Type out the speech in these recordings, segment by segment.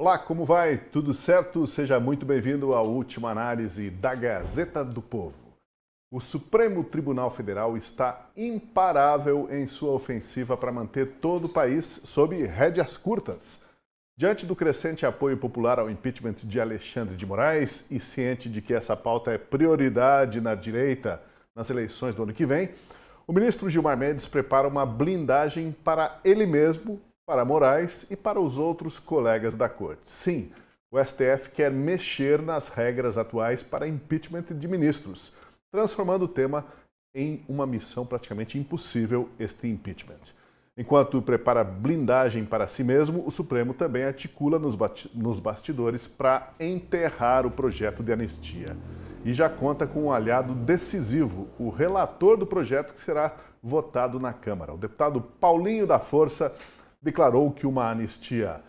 Olá, como vai? Tudo certo? Seja muito bem-vindo à última análise da Gazeta do Povo. O Supremo Tribunal Federal está imparável em sua ofensiva para manter todo o país sob rédeas curtas. Diante do crescente apoio popular ao impeachment de Alexandre de Moraes e ciente de que essa pauta é prioridade na direita nas eleições do ano que vem, o ministro Gilmar Mendes prepara uma blindagem para ele mesmo, para Moraes e para os outros colegas da corte. Sim, o STF quer mexer nas regras atuais para impeachment de ministros, transformando o tema em uma missão praticamente impossível, este impeachment. Enquanto prepara blindagem para si mesmo, o Supremo também articula nos bastidores para enterrar o projeto de anistia. E já conta com um aliado decisivo, o relator do projeto que será votado na Câmara. O deputado Paulinho da Força declarou que uma anistia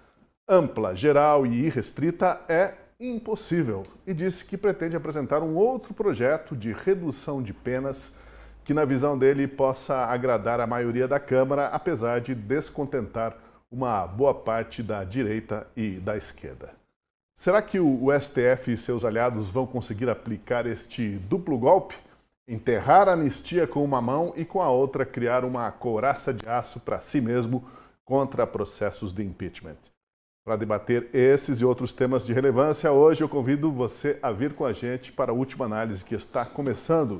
ampla, geral e irrestrita é impossível e disse que pretende apresentar um outro projeto de redução de penas que, na visão dele, possa agradar a maioria da Câmara, apesar de descontentar uma boa parte da direita e da esquerda. Será que o STF e seus aliados vão conseguir aplicar este duplo golpe? Enterrar a anistia com uma mão e com a outra criar uma couraça de aço para si mesmo contra processos de impeachment. Para debater esses e outros temas de relevância, hoje eu convido você a vir com a gente para a última análise que está começando.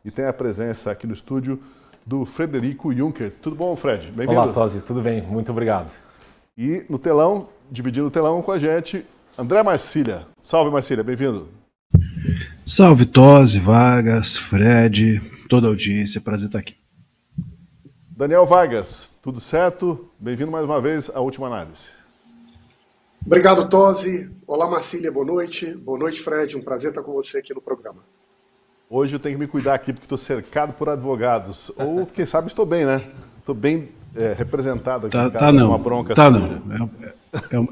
E tem a presença aqui no estúdio do Frederico Juncker. Tudo bom, Fred? Bem-vindo. Olá, Tosi. Tudo bem? Muito obrigado. E no telão, dividindo o telão com a gente, André Marcília. Salve, Marcília. Bem-vindo. Salve, Tosi, Vargas, Fred, toda a audiência. Prazer estar aqui. Daniel Vargas, tudo certo? Bem-vindo mais uma vez à última análise. Obrigado, Tosi. Olá, Marcília. Boa noite. Boa noite, Fred. Um prazer estar com você aqui no programa. Hoje eu tenho que me cuidar aqui porque estou cercado por advogados. Ou, quem sabe, estou bem, né? Estou bem representado aqui em casa, não. Uma bronca tá suja. Não.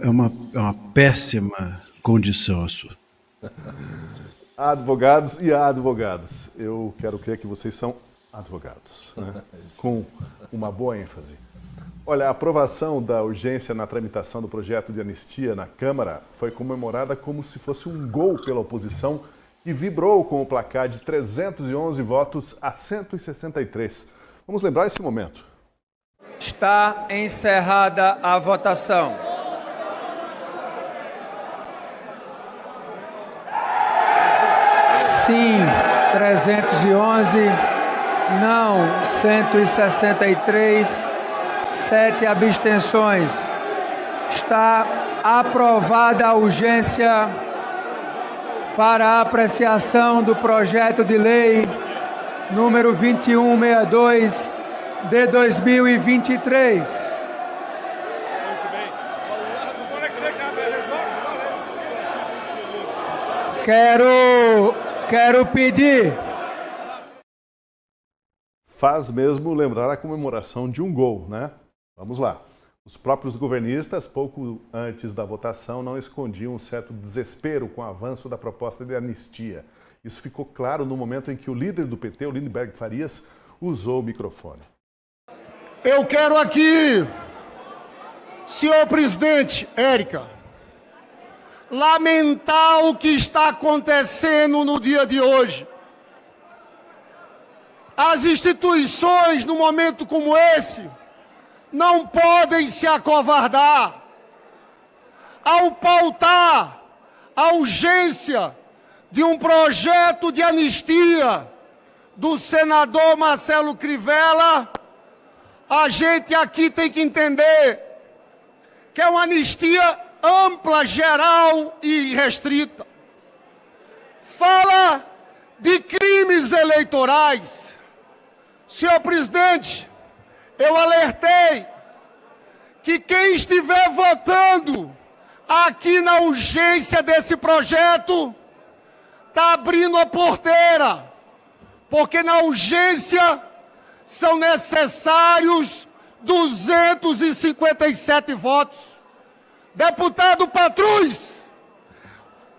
É uma péssima condição a sua. Há advogados e há advogados. Eu quero crer que vocês são advogados, né? Com uma boa ênfase. Olha, a aprovação da urgência na tramitação do projeto de anistia na Câmara foi comemorada como se fosse um gol pela oposição e vibrou com o placar de 311 votos a 163. Vamos lembrar esse momento. Está encerrada a votação. Sim, 311. Não, 163. 7 abstenções. Está aprovada a urgência para a apreciação do projeto de lei número 2162 de 2023. Quero pedir. Faz mesmo lembrar a comemoração de um gol, né? Vamos lá. Os próprios governistas, pouco antes da votação, não escondiam um certo desespero com o avanço da proposta de anistia. Isso ficou claro no momento em que o líder do PT, o Lindenberg Farias, usou o microfone. Eu quero aqui, senhor presidente, Érica, lamentar o que está acontecendo no dia de hoje. As instituições, num momento como esse, não podem se acovardar. Ao pautar a urgência de um projeto de anistia do senador Marcelo Crivella, a gente aqui tem que entender que é uma anistia ampla, geral e restrita. Fala de crimes eleitorais. Senhor presidente, eu alertei que quem estiver votando aqui na urgência desse projeto está abrindo a porteira, porque na urgência são necessários 257 votos. Deputado Patrus,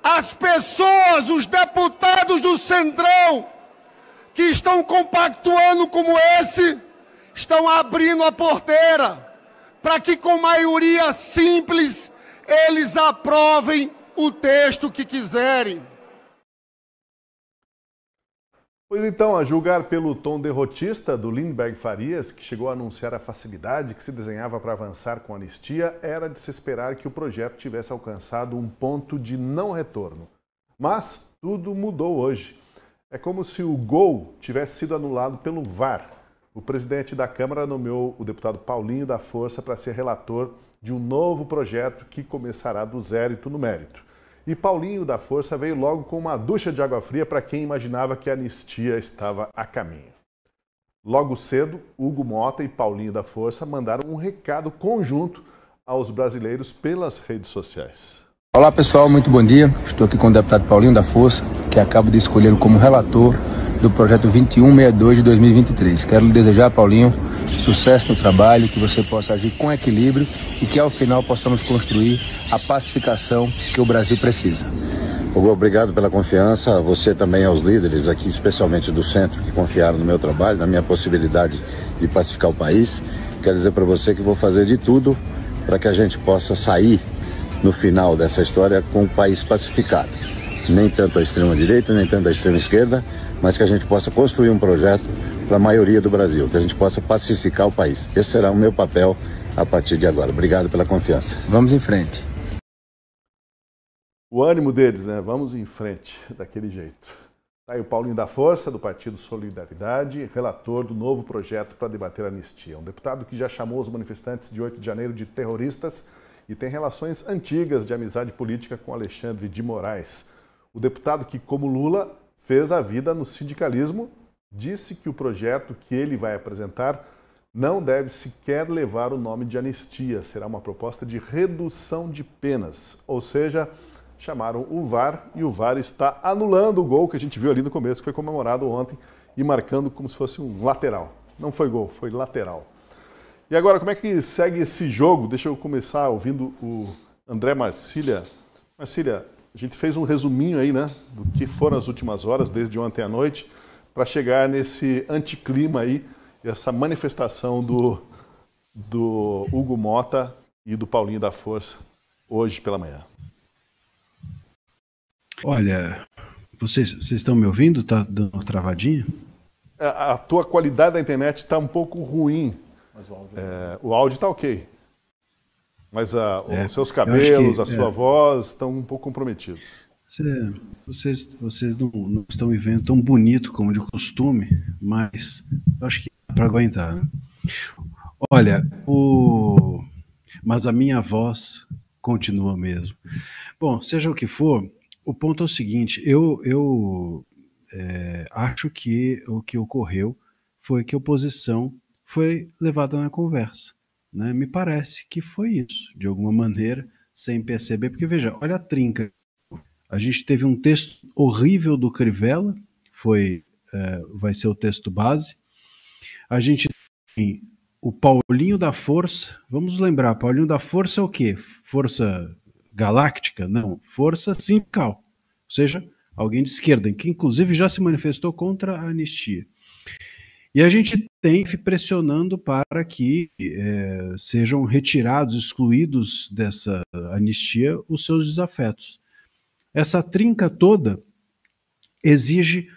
as pessoas, os deputados do Centrão, que estão compactuando como esse, estão abrindo a porteira para que com maioria simples eles aprovem o texto que quiserem. Pois então, a julgar pelo tom derrotista do Lindbergh Farias, que chegou a anunciar a facilidade que se desenhava para avançar com a anistia, era de se esperar que o projeto tivesse alcançado um ponto de não retorno. Mas tudo mudou hoje. É como se o gol tivesse sido anulado pelo VAR. O presidente da Câmara nomeou o deputado Paulinho da Força para ser relator de um novo projeto que começará do zero no mérito. E Paulinho da Força veio logo com uma ducha de água fria para quem imaginava que a anistia estava a caminho. Logo cedo, Hugo Mota e Paulinho da Força mandaram um recado conjunto aos brasileiros pelas redes sociais. Olá pessoal, muito bom dia. Estou aqui com o deputado Paulinho da Força, que acabo de escolhê-lo como relator do projeto 2162 de 2023. Quero lhe desejar, Paulinho, sucesso no trabalho, que você possa agir com equilíbrio e que ao final possamos construir a pacificação que o Brasil precisa. Hugo, obrigado pela confiança, a você também, aos líderes aqui, especialmente do centro, que confiaram no meu trabalho, na minha possibilidade de pacificar o país. Quero dizer para você que vou fazer de tudo para que a gente possa sair no final dessa história com o país pacificado. Nem tanto a extrema-direita, nem tanto a extrema-esquerda, mas que a gente possa construir um projeto para a maioria do Brasil, que a gente possa pacificar o país. Esse será o meu papel a partir de agora. Obrigado pela confiança. Vamos em frente. O ânimo deles, né? Vamos em frente, daquele jeito. Tá aí o Paulinho da Força, do Partido Solidariedade, relator do novo projeto para debater a anistia. Um deputado que já chamou os manifestantes de 8 de janeiro de terroristas e tem relações antigas de amizade política com Alexandre de Moraes. O deputado que, como Lula, fez a vida no sindicalismo, disse que o projeto que ele vai apresentar não deve sequer levar o nome de anistia. Será uma proposta de redução de penas. Ou seja, chamaram o VAR e o VAR está anulando o gol que a gente viu ali no começo, que foi comemorado ontem e marcando como se fosse um lateral. Não foi gol, foi lateral. E agora, como é que segue esse jogo? Deixa eu começar ouvindo o André Marcília. Marcília, a gente fez um resuminho aí, né, do que foram as últimas horas, desde ontem à noite, para chegar nesse anticlima aí, essa manifestação do Hugo Mota e do Paulinho da Força, hoje pela manhã. Olha, vocês estão me ouvindo? Tá dando uma travadinha? A tua qualidade da internet está um pouco ruim. Mas o áudio está ok. Mas os seus cabelos, a sua voz estão um pouco comprometidos. Vocês não estão me vendo tão bonito como de costume, mas eu acho que dá para aguentar, né? Olha, mas a minha voz continua mesmo. Bom, seja o que for, o ponto é o seguinte, eu acho que o que ocorreu foi que a oposição foi levada na conversa, né? Me parece que foi isso, de alguma maneira, sem perceber, porque veja, olha a trinca. A gente teve um texto horrível do Crivella, vai ser o texto base. A gente tem o Paulinho da Força, vamos lembrar, Paulinho da Força é o quê? Força galáctica? Não, força sindical, ou seja, alguém de esquerda, que inclusive já se manifestou contra a anistia. E a gente tem pressionando para que sejam retirados, excluídos dessa anistia os seus desafetos. Essa trinca toda exige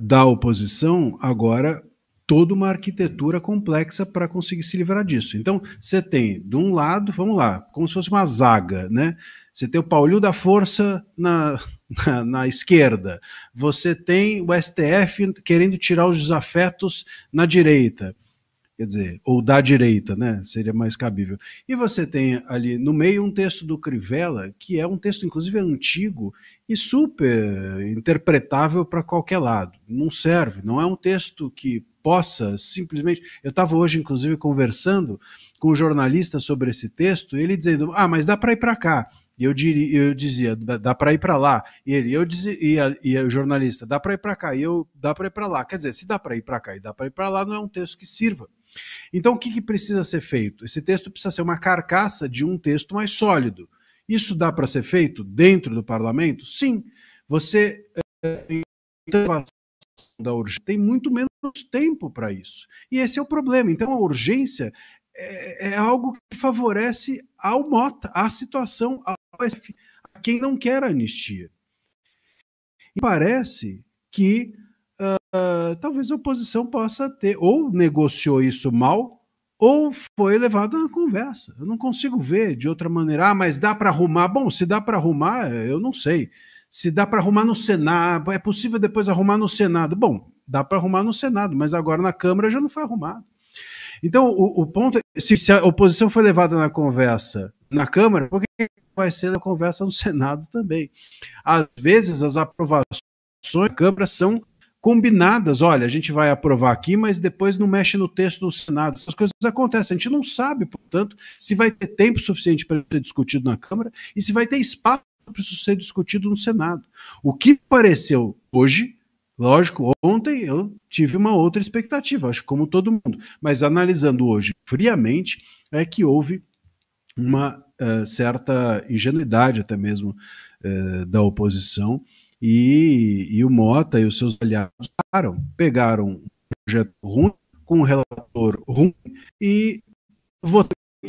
da oposição agora toda uma arquitetura complexa para conseguir se livrar disso. Então, você tem, de um lado, vamos lá, como se fosse uma zaga, né? Você tem o Paulinho da Força na esquerda, você tem o STF querendo tirar os desafetos na direita, quer dizer, ou da direita, né? Seria mais cabível. E você tem ali no meio um texto do Crivella, que é um texto inclusive antigo e super interpretável para qualquer lado. Não serve, não é um texto que possa simplesmente... Eu estava hoje, inclusive, conversando com um jornalista sobre esse texto, e ele dizendo, mas dá para ir para cá. E eu dizia, dá para ir para lá. E o jornalista, dá para ir para cá. E eu, dá para ir para lá. Quer dizer, se dá para ir para cá e dá para ir para lá, não é um texto que sirva. Então, o que precisa ser feito? Esse texto precisa ser uma carcaça de um texto mais sólido. Isso dá para ser feito dentro do parlamento? Sim. Você da urgência tem muito menos tempo para isso. E esse é o problema. Então, a urgência é algo que favorece ao Mota, à situação, a quem não quer anistia. E parece que talvez a oposição possa ter, ou negociou isso mal, ou foi levado na conversa. Eu não consigo ver de outra maneira. Mas dá para arrumar? Bom, se dá para arrumar, eu não sei. Se dá para arrumar no Senado, é possível depois arrumar no Senado? Bom, dá para arrumar no Senado, mas agora na Câmara já não foi arrumado. Então, o ponto é, se a oposição foi levada na conversa na Câmara, por que vai ser na conversa no Senado também? Às vezes, as aprovações da Câmara são combinadas. Olha, a gente vai aprovar aqui, mas depois não mexe no texto do Senado. Essas coisas acontecem. A gente não sabe, portanto, se vai ter tempo suficiente para ser discutido na Câmara e se vai ter espaço para isso ser discutido no Senado. O que pareceu hoje, lógico, ontem eu tive uma outra expectativa, acho que como todo mundo, mas analisando hoje friamente, é que houve uma certa ingenuidade até mesmo da oposição, e o Mota e os seus aliados pegaram um projeto ruim, com um relator ruim, e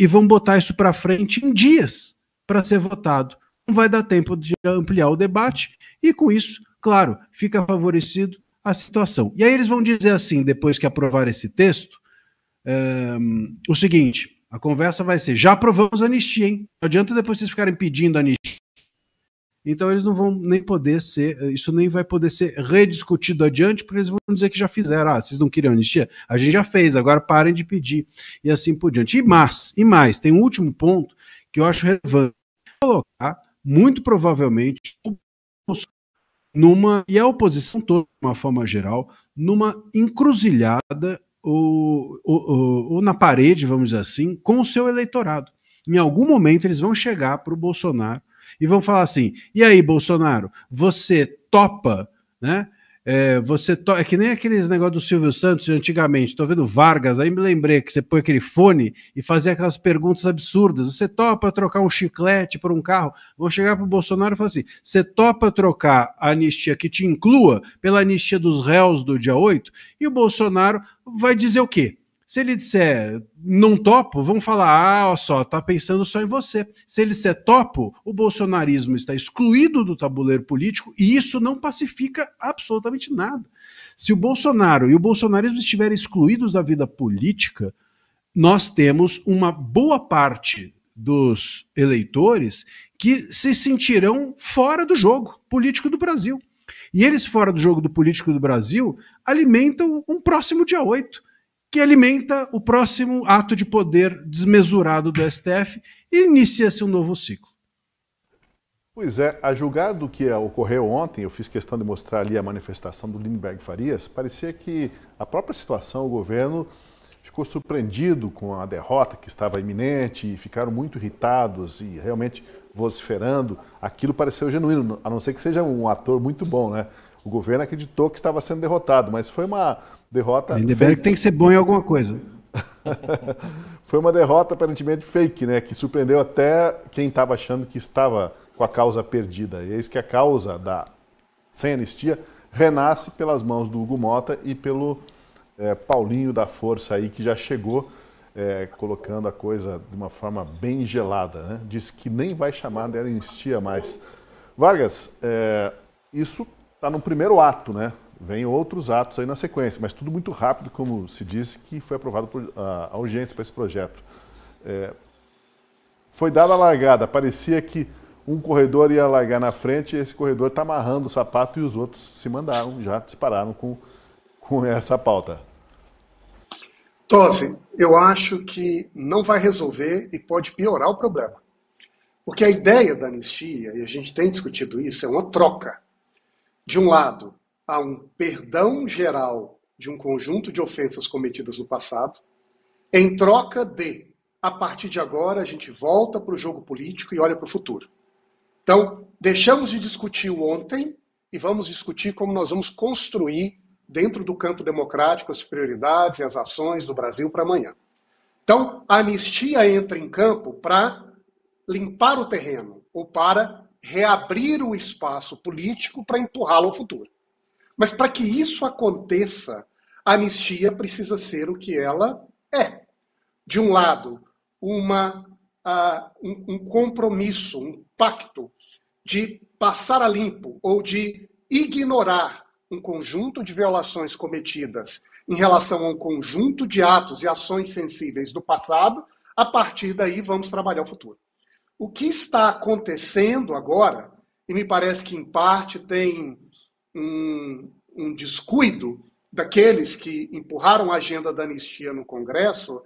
vão botar isso para frente em dias para ser votado. Não vai dar tempo de ampliar o debate, e com isso, claro, fica favorecido a situação. E aí eles vão dizer assim, depois que aprovar esse texto, o seguinte: a conversa vai ser, já aprovamos a anistia, hein? Não adianta depois vocês ficarem pedindo anistia. Então eles não vão nem poder ser, isso nem vai poder ser rediscutido adiante, porque eles vão dizer que já fizeram. Vocês não queriam anistia? A gente já fez, agora parem de pedir. E assim por diante. E mais, tem um último ponto que eu acho relevante. Colocar, muito provavelmente, e a oposição toda, de uma forma geral, numa encruzilhada ou na parede, vamos dizer assim, com o seu eleitorado. Em algum momento eles vão chegar para o Bolsonaro e vão falar assim: e aí, Bolsonaro, você topa, né? É que nem aqueles negócios do Silvio Santos de antigamente. Estou vendo Vargas, aí me lembrei que você põe aquele fone e fazia aquelas perguntas absurdas. Você topa trocar um chiclete por um carro? Vou chegar para o Bolsonaro e falar assim: você topa trocar a anistia que te inclua pela anistia dos réus do dia 8? E o Bolsonaro vai dizer o quê? Se ele disser não topo, vão falar: ó só, tá pensando só em você. Se ele disser topo, o bolsonarismo está excluído do tabuleiro político e isso não pacifica absolutamente nada. Se o Bolsonaro e o bolsonarismo estiverem excluídos da vida política, nós temos uma boa parte dos eleitores que se sentirão fora do jogo político do Brasil. E eles fora do jogo do político do Brasil alimentam um próximo dia 8. Que alimenta o próximo ato de poder desmesurado do STF e inicia-se um novo ciclo. Pois é, a julgar do que ocorreu ontem, eu fiz questão de mostrar ali a manifestação do Lindenberg Farias, parecia que a própria situação, o governo ficou surpreendido com a derrota que estava iminente e ficaram muito irritados e realmente vociferando. Aquilo pareceu genuíno, a não ser que seja um ator muito bom, né? O governo acreditou que estava sendo derrotado, mas foi uma derrota fake. Tem que ser bom em alguma coisa. Foi uma derrota aparentemente fake, né? Que surpreendeu até quem estava achando que estava com a causa perdida. E eis que a causa da sem anistia renasce pelas mãos do Hugo Mota e pelo Paulinho da Força aí, que já chegou colocando a coisa de uma forma bem gelada, né? Disse que nem vai chamar de anistia mais. Vargas, isso está no primeiro ato, né? Vem outros atos aí na sequência, mas tudo muito rápido, como se disse, que foi aprovado por a urgência para esse projeto. Foi dada a largada, parecia que um corredor ia largar na frente e esse corredor está amarrando o sapato e os outros se mandaram, já dispararam com essa pauta. Tosi, eu acho que não vai resolver e pode piorar o problema. Porque a ideia da anistia, e a gente tem discutido isso, é uma troca. De um lado, há um perdão geral de um conjunto de ofensas cometidas no passado, em troca de, a partir de agora, a gente volta para o jogo político e olha para o futuro. Então, deixamos de discutir o ontem e vamos discutir como nós vamos construir, dentro do campo democrático, as prioridades e as ações do Brasil para amanhã. Então, a anistia entra em campo para limpar o terreno ou para reabrir o espaço político para empurrá-lo ao futuro. Mas para que isso aconteça, a anistia precisa ser o que ela é. de um lado, um compromisso, um pacto de passar a limpo ou de ignorar um conjunto de violações cometidas em relação a um conjunto de atos e ações sensíveis do passado, a partir daí vamos trabalhar o futuro. O que está acontecendo agora, e me parece que em parte tem um descuido daqueles que empurraram a agenda da anistia no Congresso,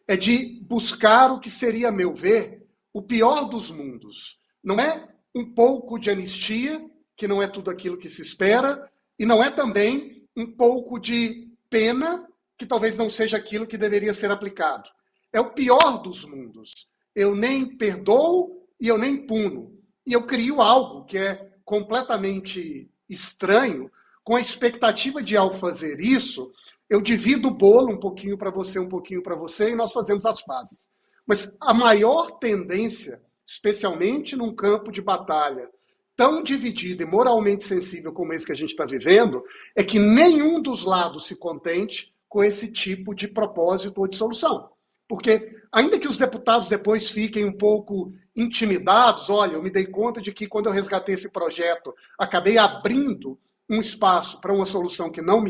é de buscar o que seria, a meu ver, o pior dos mundos. Não é um pouco de anistia, que não é tudo aquilo que se espera, e não é também um pouco de pena, que talvez não seja aquilo que deveria ser aplicado. É o pior dos mundos. Eu nem perdoo e eu nem puno. E eu crio algo que é completamente estranho, com a expectativa de, ao fazer isso, eu divido o bolo um pouquinho para você, um pouquinho para você, e nós fazemos as pazes. Mas a maior tendência, especialmente num campo de batalha tão dividido e moralmente sensível como esse que a gente está vivendo, é que nenhum dos lados se contente com esse tipo de propósito ou de solução. Porque, ainda que os deputados depois fiquem um pouco intimidados, olha, eu me dei conta de que quando eu resgatei esse projeto, acabei abrindo um espaço para uma solução que não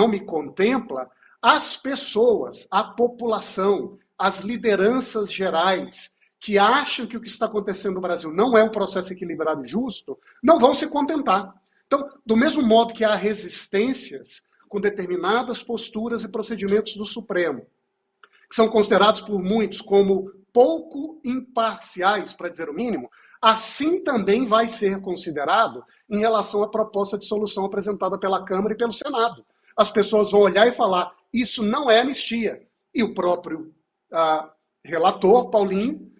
me contempla, as pessoas, a população, as lideranças gerais, que acham que o que está acontecendo no Brasil não é um processo equilibrado e justo, não vão se contentar. Então, do mesmo modo que há resistências com determinadas posturas e procedimentos do Supremo, que são considerados por muitos como pouco imparciais, para dizer o mínimo, assim também vai ser considerado em relação à proposta de solução apresentada pela Câmara e pelo Senado. As pessoas vão olhar e falar, isso não é anistia. E o próprio relator, Paulinho,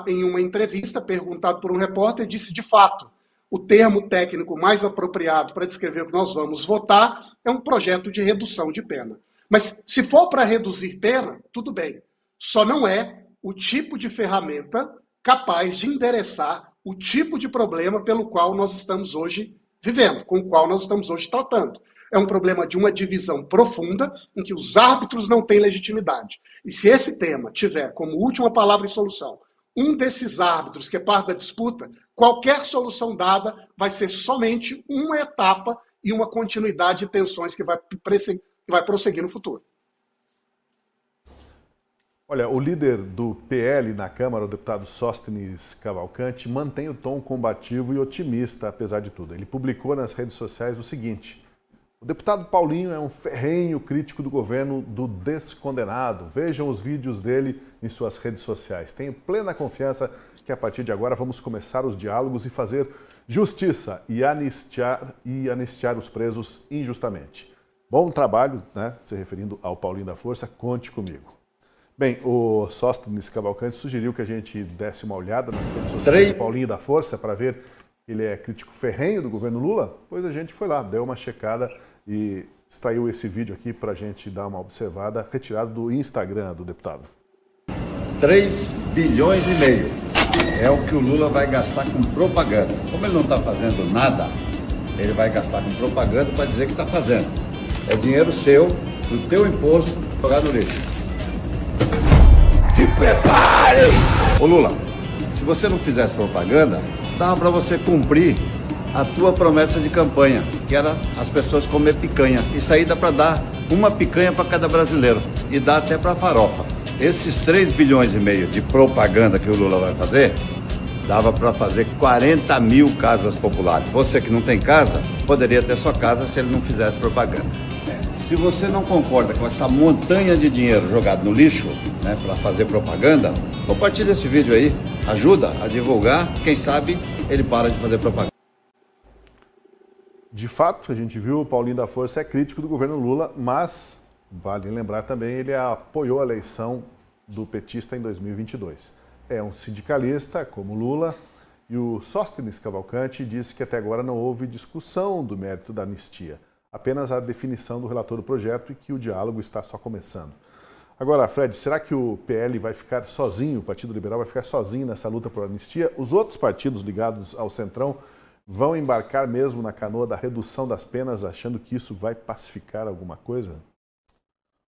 em uma entrevista, perguntado por um repórter, disse, de fato, o termo técnico mais apropriado para descrever o que nós vamos votar é um projeto de redução de pena. Mas se for para reduzir pena, tudo bem. Só não é o tipo de ferramenta capaz de endereçar o tipo de problema pelo qual nós estamos hoje vivendo, com o qual nós estamos hoje tratando. É um problema de uma divisão profunda em que os árbitros não têm legitimidade. E se esse tema tiver como última palavra e solução um desses árbitros que é parte da disputa, qualquer solução dada vai ser somente uma etapa e uma continuidade de tensões que vai prosseguir no futuro. Olha, o líder do PL na Câmara, o deputado Sóstenes Cavalcante, mantém o tom combativo e otimista, apesar de tudo. Ele publicou nas redes sociais o seguinte: o deputado Paulinho é um ferrenho crítico do governo do descondenado. Vejam os vídeos dele em suas redes sociais. Tenho plena confiança que a partir de agora vamos começar os diálogos e fazer justiça e anistiar os presos injustamente. Bom trabalho, né? Se referindo ao Paulinho da Força, conte comigo. Bem, o Sóstenes Cavalcante sugeriu que a gente desse uma olhada nas redes sociais do Paulinho da Força para ver que ele é crítico ferrenho do governo Lula. Pois a gente foi lá, deu uma checada e extraiu esse vídeo aqui para a gente dar uma observada, retirado do Instagram do deputado. 3,5 bilhões é o que o Lula vai gastar com propaganda. Como ele não está fazendo nada, ele vai gastar com propaganda para dizer que está fazendo. É dinheiro seu, do teu imposto, jogado no lixo. Se prepare! Ô Lula, se você não fizesse propaganda, dava para você cumprir a tua promessa de campanha, que era as pessoas comer picanha. Isso aí dá para dar uma picanha para cada brasileiro e dá até para farofa. Esses 3,5 bilhões de propaganda que o Lula vai fazer, dava para fazer 40 mil casas populares. Você que não tem casa, poderia ter sua casa se ele não fizesse propaganda. Se você não concorda com essa montanha de dinheiro jogado no lixo, né, para fazer propaganda, compartilhe esse vídeo aí, ajuda a divulgar, quem sabe ele para de fazer propaganda. De fato, a gente viu, o Paulinho da Força é crítico do governo Lula, mas, vale lembrar também, ele apoiou a eleição do petista em 2022. É um sindicalista, como Lula, e o Sóstenes Cavalcante disse que até agora não houve discussão do mérito da anistia, apenas a definição do relator do projeto e que o diálogo está só começando. Agora, Fred, será que o PL vai ficar sozinho, o Partido Liberal vai ficar sozinho nessa luta por anistia? Os outros partidos ligados ao Centrão vão embarcar mesmo na canoa da redução das penas, achando que isso vai pacificar alguma coisa?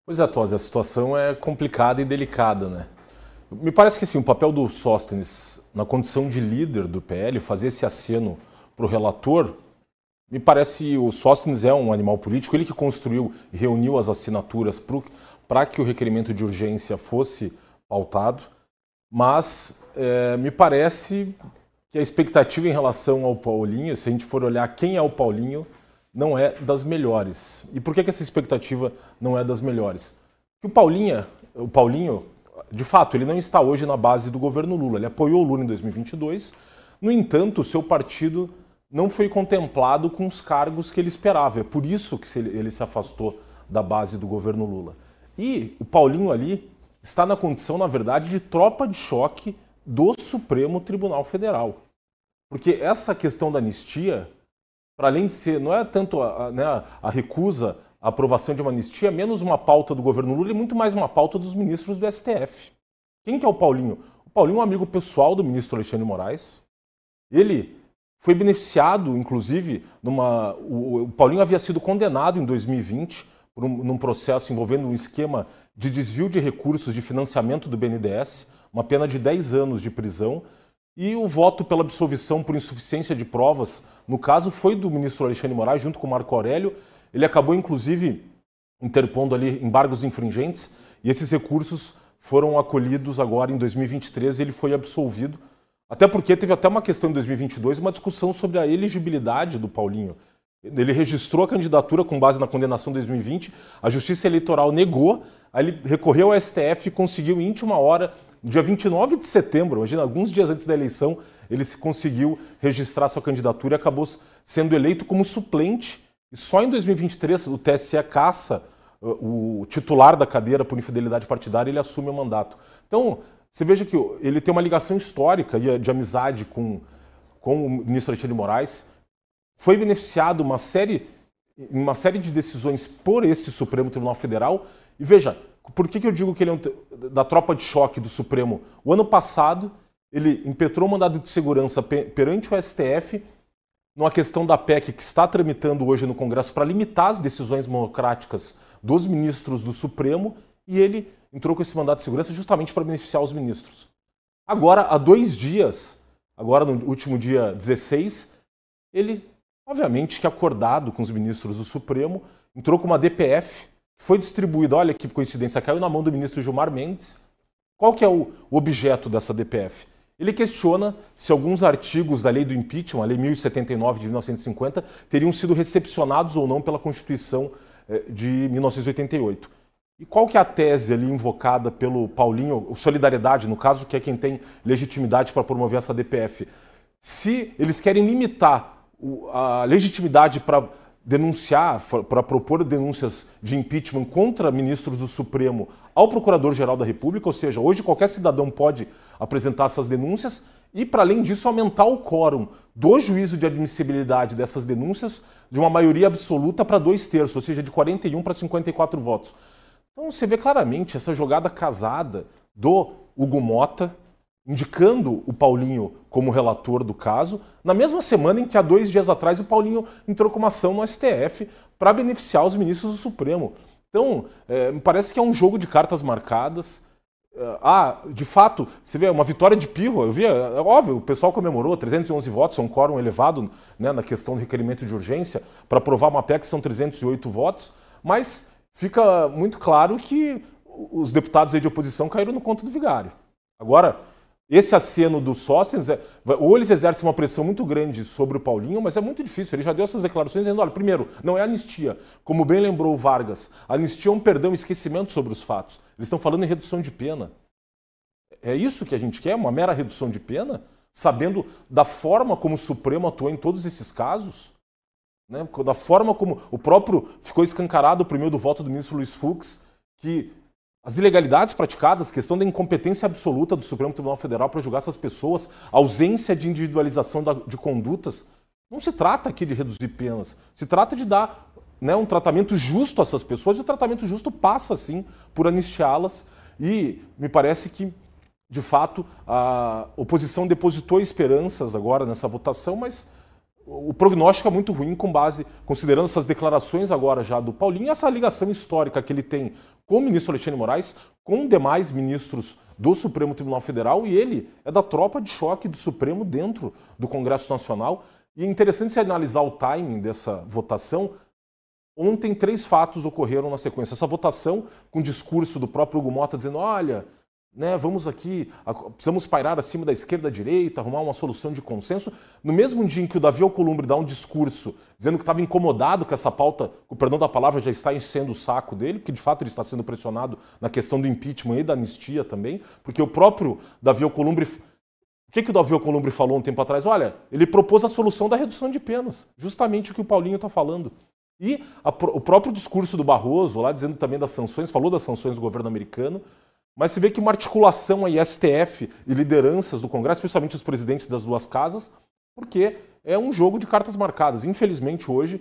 Pois é, Tosi, a situação é complicada e delicada, né? Me parece que assim, o papel do Sóstenes, na condição de líder do PL, fazer esse aceno para o relator, me parece o Sóstenes é um animal político, ele que construiu e reuniu as assinaturas para que o requerimento de urgência fosse pautado, mas me parece que a expectativa em relação ao Paulinho, se a gente for olhar quem é o Paulinho, não é das melhores. E por que essa expectativa não é das melhores? Que o Paulinho, de fato, ele não está hoje na base do governo Lula. Ele apoiou o Lula em 2022. No entanto, o seu partido não foi contemplado com os cargos que ele esperava. É por isso que ele se afastou da base do governo Lula. E o Paulinho ali está na condição, na verdade, de tropa de choque do Supremo Tribunal Federal. Porque essa questão da anistia, para além de ser, não é tanto a recusa, a aprovação de uma anistia, é menos uma pauta do governo Lula e muito mais uma pauta dos ministros do STF. Quem que é o Paulinho? O Paulinho é um amigo pessoal do ministro Alexandre de Moraes. Ele foi beneficiado, inclusive, o Paulinho havia sido condenado em 2020 num processo envolvendo um esquema de desvio de recursos de financiamento do BNDES, uma pena de 10 anos de prisão, e o voto pela absolvição por insuficiência de provas, no caso, foi do ministro Alexandre de Moraes, junto com o Marco Aurélio. Ele acabou, inclusive, interpondo ali embargos infringentes, e esses recursos foram acolhidos agora em 2023 e ele foi absolvido. Até porque teve até uma questão em 2022, uma discussão sobre a elegibilidade do Paulinho. Ele registrou a candidatura com base na condenação de 2020, a Justiça Eleitoral negou, aí ele recorreu ao STF e conseguiu em última hora, dia 29 de setembro, imagina, alguns dias antes da eleição, ele conseguiu registrar sua candidatura e acabou sendo eleito como suplente. E só em 2023 o TSE caça o titular da cadeira por infidelidade partidária e ele assume o mandato. Então, você veja que ele tem uma ligação histórica e de amizade com o ministro Alexandre de Moraes, foi beneficiado uma série de decisões por esse Supremo Tribunal Federal. E veja, por que eu digo que ele é da tropa de choque do Supremo? O ano passado, ele impetrou um mandado de segurança perante o STF numa questão da PEC que está tramitando hoje no Congresso para limitar as decisões monocráticas dos ministros do Supremo, e ele entrou com esse mandado de segurança justamente para beneficiar os ministros. Agora, há 2 dias, agora no último dia 16, ele, obviamente, que acordado com os ministros do Supremo, entrou com uma DPF, que foi distribuída, olha que coincidência, caiu na mão do ministro Gilmar Mendes. Qual que é o objeto dessa DPF? Ele questiona se alguns artigos da lei do impeachment, a lei 1079 de 1950, teriam sido recepcionados ou não pela Constituição de 1988. E qual que é a tese ali invocada pelo Paulinho, o Solidariedade, no caso, que é quem tem legitimidade para promover essa DPF? Se eles querem limitar a legitimidade para denunciar, para propor denúncias de impeachment contra ministros do Supremo ao Procurador-Geral da República, ou seja, hoje qualquer cidadão pode apresentar essas denúncias e, para além disso, aumentar o quórum do juízo de admissibilidade dessas denúncias de uma maioria absoluta para 2/3, ou seja, de 41 para 54 votos. Então você vê claramente essa jogada casada do Hugo Mota, indicando o Paulinho como relator do caso, na mesma semana em que há 2 dias atrás o Paulinho entrou com uma ação no STF para beneficiar os ministros do Supremo. Então, me parece que é um jogo de cartas marcadas. De fato, você vê uma vitória de pirro, eu vi, é óbvio, o pessoal comemorou, 311 votos, é um quórum elevado, né, na questão do requerimento de urgência, para aprovar uma PEC são 308 votos, mas fica muito claro que os deputados aí de oposição caíram no conto do vigário. Agora, esse aceno do Sóstenes, ou eles exercem uma pressão muito grande sobre o Paulinho, mas é muito difícil. Ele já deu essas declarações dizendo, olha, primeiro, não é anistia. Como bem lembrou o Vargas, a anistia é um perdão e esquecimento sobre os fatos. Eles estão falando em redução de pena. É isso que a gente quer? Uma mera redução de pena? Sabendo da forma como o Supremo atuou em todos esses casos? Né? Da forma como o próprio ficou escancarado por meio do voto do ministro Luiz Fux, que as ilegalidades praticadas, questão da incompetência absoluta do Supremo Tribunal Federal para julgar essas pessoas, ausência de individualização de condutas, não se trata aqui de reduzir penas, se trata de dar, né, um tratamento justo a essas pessoas, e o tratamento justo passa, sim, por anistiá-las, e me parece que, de fato, a oposição depositou esperanças agora nessa votação, mas o prognóstico é muito ruim com base, considerando essas declarações agora já do Paulinho, e essa ligação histórica que ele tem com o ministro Alexandre de Moraes, com demais ministros do Supremo Tribunal Federal, e ele é da tropa de choque do Supremo dentro do Congresso Nacional. E é interessante se analisar o timing dessa votação. Ontem 3 fatos ocorreram na sequência. Essa votação com o discurso do próprio Hugo Motta dizendo, olha, né, vamos aqui, precisamos pairar acima da esquerda e da direita, arrumar uma solução de consenso. No mesmo dia em que o Davi Alcolumbre dá um discurso dizendo que estava incomodado com essa pauta, com o perdão da palavra, já está enchendo o saco dele, porque de fato ele está sendo pressionado na questão do impeachment e da anistia também, porque o próprio Davi Alcolumbre... O que o Davi Alcolumbre falou um tempo atrás? Olha, ele propôs a solução da redução de penas, justamente o que o Paulinho está falando. E o próprio discurso do Barroso, lá dizendo também das sanções, falou das sanções do governo americano, mas se vê que uma articulação aí, STF e lideranças do Congresso, especialmente os presidentes das duas casas, porque é um jogo de cartas marcadas. Infelizmente hoje,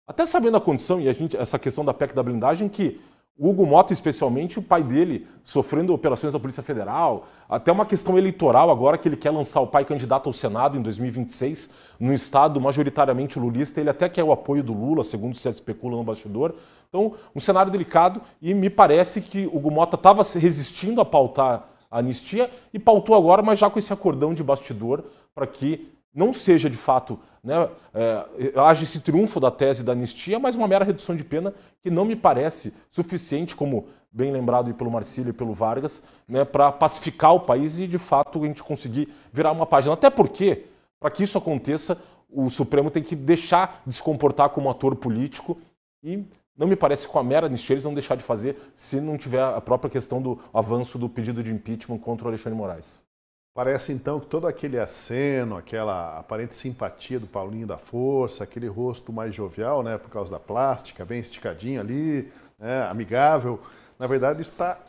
até sabendo a condição, e essa questão da PEC da blindagem, que o Hugo Motta, especialmente, o pai dele sofrendo operações da Polícia Federal, até uma questão eleitoral agora que ele quer lançar o pai candidato ao Senado em 2026, num estado majoritariamente lulista, ele até quer o apoio do Lula, segundo se especula no bastidor. Então, um cenário delicado, e me parece que o Hugo Motta estava resistindo a pautar a anistia e pautou agora, mas já com esse acordão de bastidor para que não seja de fato, né, haja esse triunfo da tese da anistia, mas uma mera redução de pena que não me parece suficiente, como bem lembrado pelo Marcílio e pelo Vargas, né, para pacificar o país e de fato a gente conseguir virar uma página. Até porque, para que isso aconteça, o Supremo tem que deixar de se comportar como ator político e não me parece que com a mera anistia eles vão deixar de fazer se não tiver a própria questão do avanço do pedido de impeachment contra o Alexandre de Moraes. Parece então que todo aquele aceno, aquela aparente simpatia do Paulinho da Força, aquele rosto mais jovial, né, por causa da plástica, bem esticadinho ali, né, amigável, na verdade está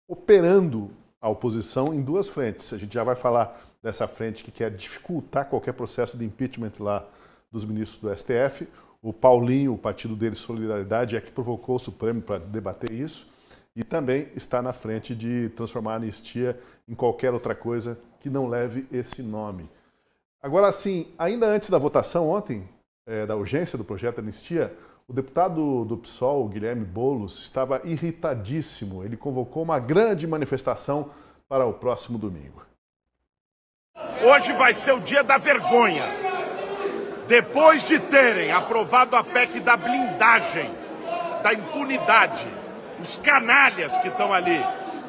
operando a oposição em 2 frentes. A gente já vai falar dessa frente que quer dificultar qualquer processo de impeachment lá dos ministros do STF. O Paulinho, o partido dele, Solidariedade, é que provocou o Supremo para debater isso. E também está na frente de transformar a anistia em qualquer outra coisa que não leve esse nome. Agora, sim, ainda antes da votação ontem, da urgência do projeto de anistia, o deputado do PSOL, Guilherme Boulos, estava irritadíssimo. Ele convocou uma grande manifestação para o próximo domingo. Hoje vai ser o dia da vergonha. Depois de terem aprovado a PEC da blindagem, da impunidade, os canalhas que estão ali,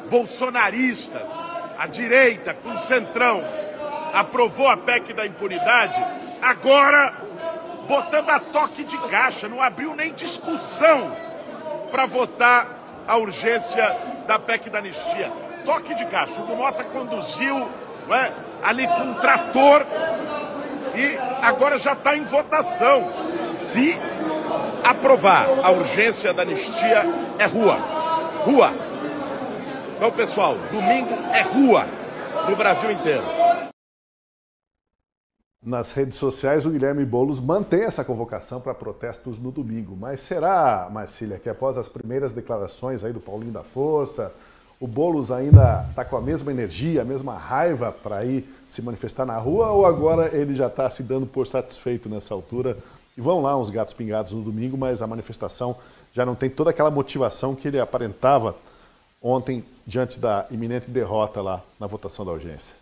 bolsonaristas, a direita com o centrão, aprovou a PEC da impunidade, agora botando a toque de caixa, não abriu nem discussão para votar a urgência da PEC da anistia. Toque de caixa. O Hugo Motta conduziu, não é, ali com um trator e agora já está em votação. Se aprovar a urgência da anistia, é rua. Rua. Então, pessoal, domingo é rua no Brasil inteiro. Nas redes sociais, o Guilherme Boulos mantém essa convocação para protestos no domingo. Mas será, Marcília, que após as primeiras declarações aí do Paulinho da Força, o Boulos ainda está com a mesma energia, a mesma raiva para ir se manifestar na rua, ou agora ele já está se dando por satisfeito nessa altura? E vão lá uns gatos pingados no domingo, mas a manifestação já não tem toda aquela motivação que ele aparentava ontem diante da iminente derrota lá na votação da urgência.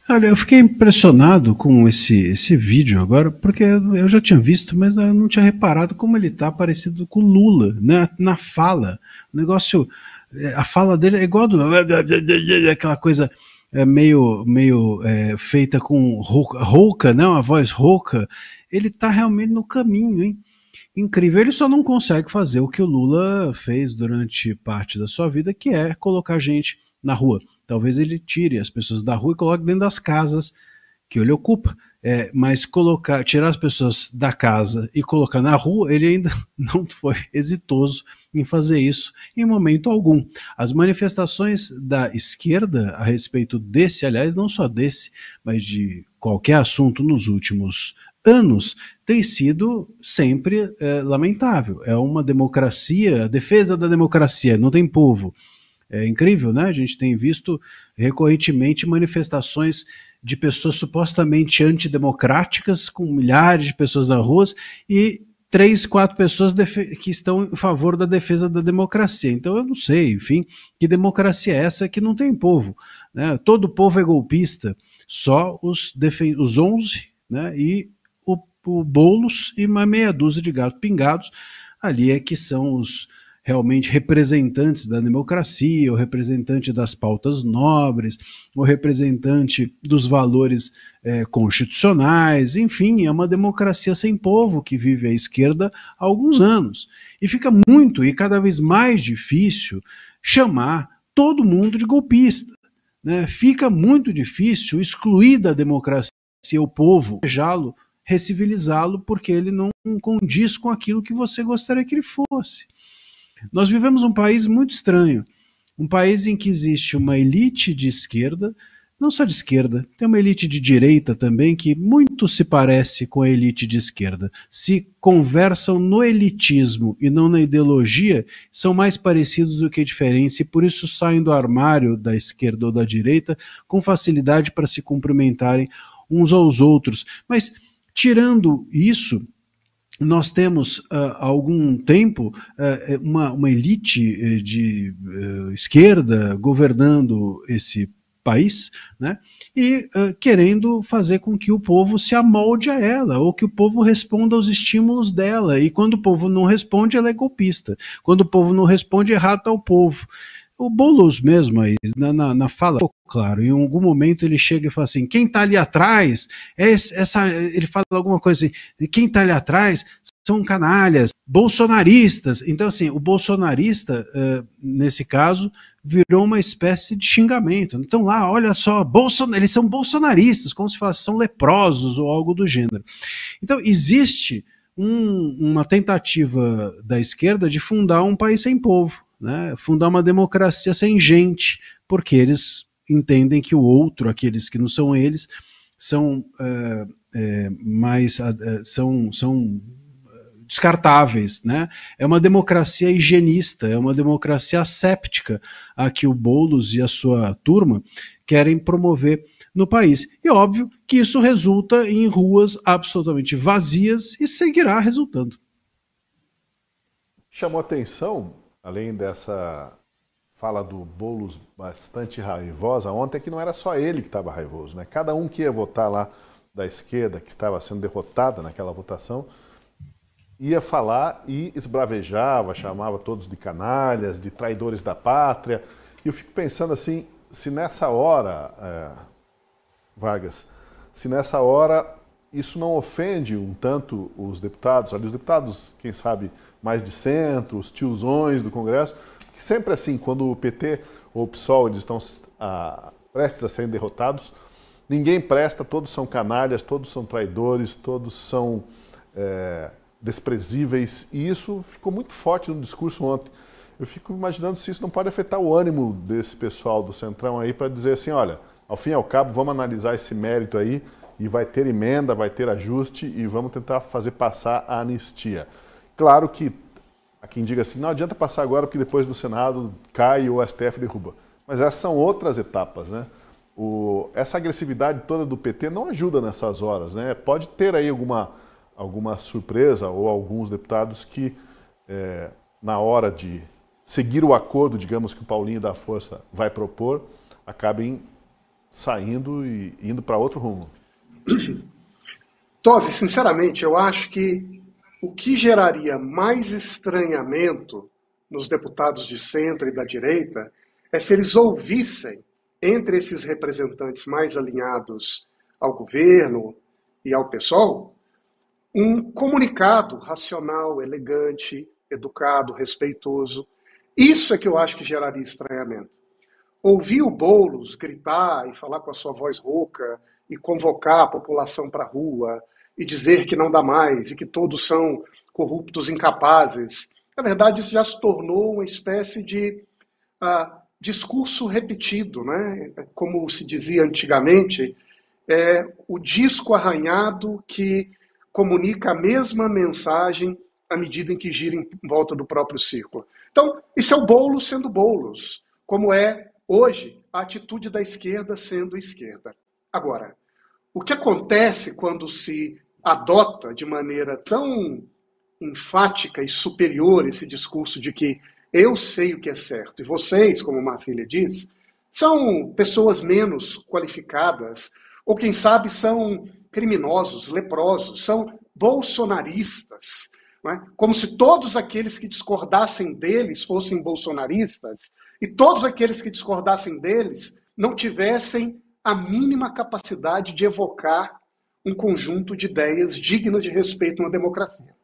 Olha, eu fiquei impressionado com esse vídeo agora, porque eu já tinha visto, mas eu não tinha reparado como ele está parecido com o Lula, né? Na fala. O negócio, a fala dele é igual aquela coisa meio feita com rouca, né? Uma voz rouca. Ele está realmente no caminho, hein? Incrível. Ele só não consegue fazer o que o Lula fez durante parte da sua vida, que é colocar gente na rua. Talvez ele tire as pessoas da rua e coloque dentro das casas que ele ocupa. Mas tirar as pessoas da casa e colocar na rua, ele ainda não foi exitoso em fazer isso em momento algum. As manifestações da esquerda a respeito desse, aliás, não só desse, mas de qualquer assunto nos últimos anos, tem sido sempre lamentável. É uma democracia, a defesa da democracia, não tem povo. É incrível, né? A gente tem visto recorrentemente manifestações de pessoas supostamente antidemocráticas, com milhares de pessoas nas ruas, e 3, 4 pessoas que estão em favor da defesa da democracia. Então eu não sei, enfim, que democracia é essa que não tem povo, né? Todo povo é golpista, só os 11, né, e o Boulos e uma meia dúzia de gatos pingados ali é que são os realmente representantes da democracia, o representante das pautas nobres, o representante dos valores constitucionais, enfim, é uma democracia sem povo que vive à esquerda há alguns anos. E fica muito e cada vez mais difícil chamar todo mundo de golpista, né? Fica muito difícil excluir da democracia o povo, recivilizá-lo, porque ele não condiz com aquilo que você gostaria que ele fosse. Nós vivemos um país muito estranho, um país em que existe uma elite de esquerda, não só de esquerda, tem uma elite de direita também que muito se parece com a elite de esquerda. Se conversam no elitismo e não na ideologia, são mais parecidos do que diferentes e por isso saem do armário da esquerda ou da direita com facilidade para se cumprimentarem uns aos outros. Mas, tirando isso, nós temos há algum tempo uma elite de esquerda governando esse país, né, e querendo fazer com que o povo se amolde a ela, ou que o povo responda aos estímulos dela, e quando o povo não responde, ela é golpista. Quando o povo não responde, errado está o povo. O Boulos mesmo, aí, na fala, claro, em algum momento ele chega e fala assim, quem está ali atrás, ele fala alguma coisa assim, quem está ali atrás são canalhas, bolsonaristas. Então, assim, o bolsonarista, nesse caso, virou uma espécie de xingamento. Então lá, olha só, eles são bolsonaristas, como se fosse, são leprosos ou algo do gênero. Então, existe uma tentativa da esquerda de fundar um país sem povo, né? Fundar uma democracia sem gente, porque eles entendem que o outro, aqueles que não são eles, são são descartáveis, né? É uma democracia higienista, é uma democracia asséptica a que o Boulos e a sua turma querem promover no país. E óbvio que isso resulta em ruas absolutamente vazias e seguirá resultando. Chamou atenção, além dessa fala do Boulos bastante raivosa ontem, que não era só ele que estava raivoso, né? Cada um que ia votar lá da esquerda, que estava sendo derrotada naquela votação, ia falar e esbravejava, chamava todos de canalhas, de traidores da pátria. E eu fico pensando assim, se nessa hora, Vargas, se nessa hora isso não ofende um tanto os deputados, ali os deputados, quem sabe, mais de centro, os tiozões do Congresso, que sempre assim, quando o PT ou o PSOL eles estão prestes a serem derrotados, ninguém presta, todos são canalhas, todos são traidores, todos são desprezíveis, e isso ficou muito forte no discurso ontem. Eu fico imaginando se isso não pode afetar o ânimo desse pessoal do Centrão aí para dizer assim, olha, ao fim e ao cabo, vamos analisar esse mérito aí e vai ter emenda, vai ter ajuste e vamos tentar fazer passar a anistia. Claro que há quem diga assim, não adianta passar agora porque depois do Senado cai e o STF derruba. Mas essas são outras etapas, né? Essa agressividade toda do PT não ajuda nessas horas, né? Pode ter aí alguma surpresa ou alguns deputados que, na hora de seguir o acordo, digamos, que o Paulinho da Força vai propor, acabem saindo e indo para outro rumo. Tosi, sinceramente, eu acho que o que geraria mais estranhamento nos deputados de centro e da direita é se eles ouvissem, entre esses representantes mais alinhados ao governo e ao PSOL, um comunicado racional, elegante, educado, respeitoso. Isso é que eu acho que geraria estranhamento. Ouvir o Boulos gritar e falar com a sua voz rouca e convocar a população para a rua e dizer que não dá mais e que todos são corruptos incapazes. Na verdade, isso já se tornou uma espécie de discurso repetido, né? Como se dizia antigamente, o disco arranhado que comunica a mesma mensagem à medida em que gira em volta do próprio círculo. Então, isso é o Boulos sendo Boulos. como é hoje a atitude da esquerda sendo esquerda. Agora, o que acontece quando se adota de maneira tão enfática e superior esse discurso de que eu sei o que é certo e vocês, como Marcília diz, são pessoas menos qualificadas ou, quem sabe, são criminosos, leprosos, são bolsonaristas, não é? Como se todos aqueles que discordassem deles fossem bolsonaristas e todos aqueles que discordassem deles não tivessem a mínima capacidade de evocar um conjunto de ideias dignas de respeito na democracia.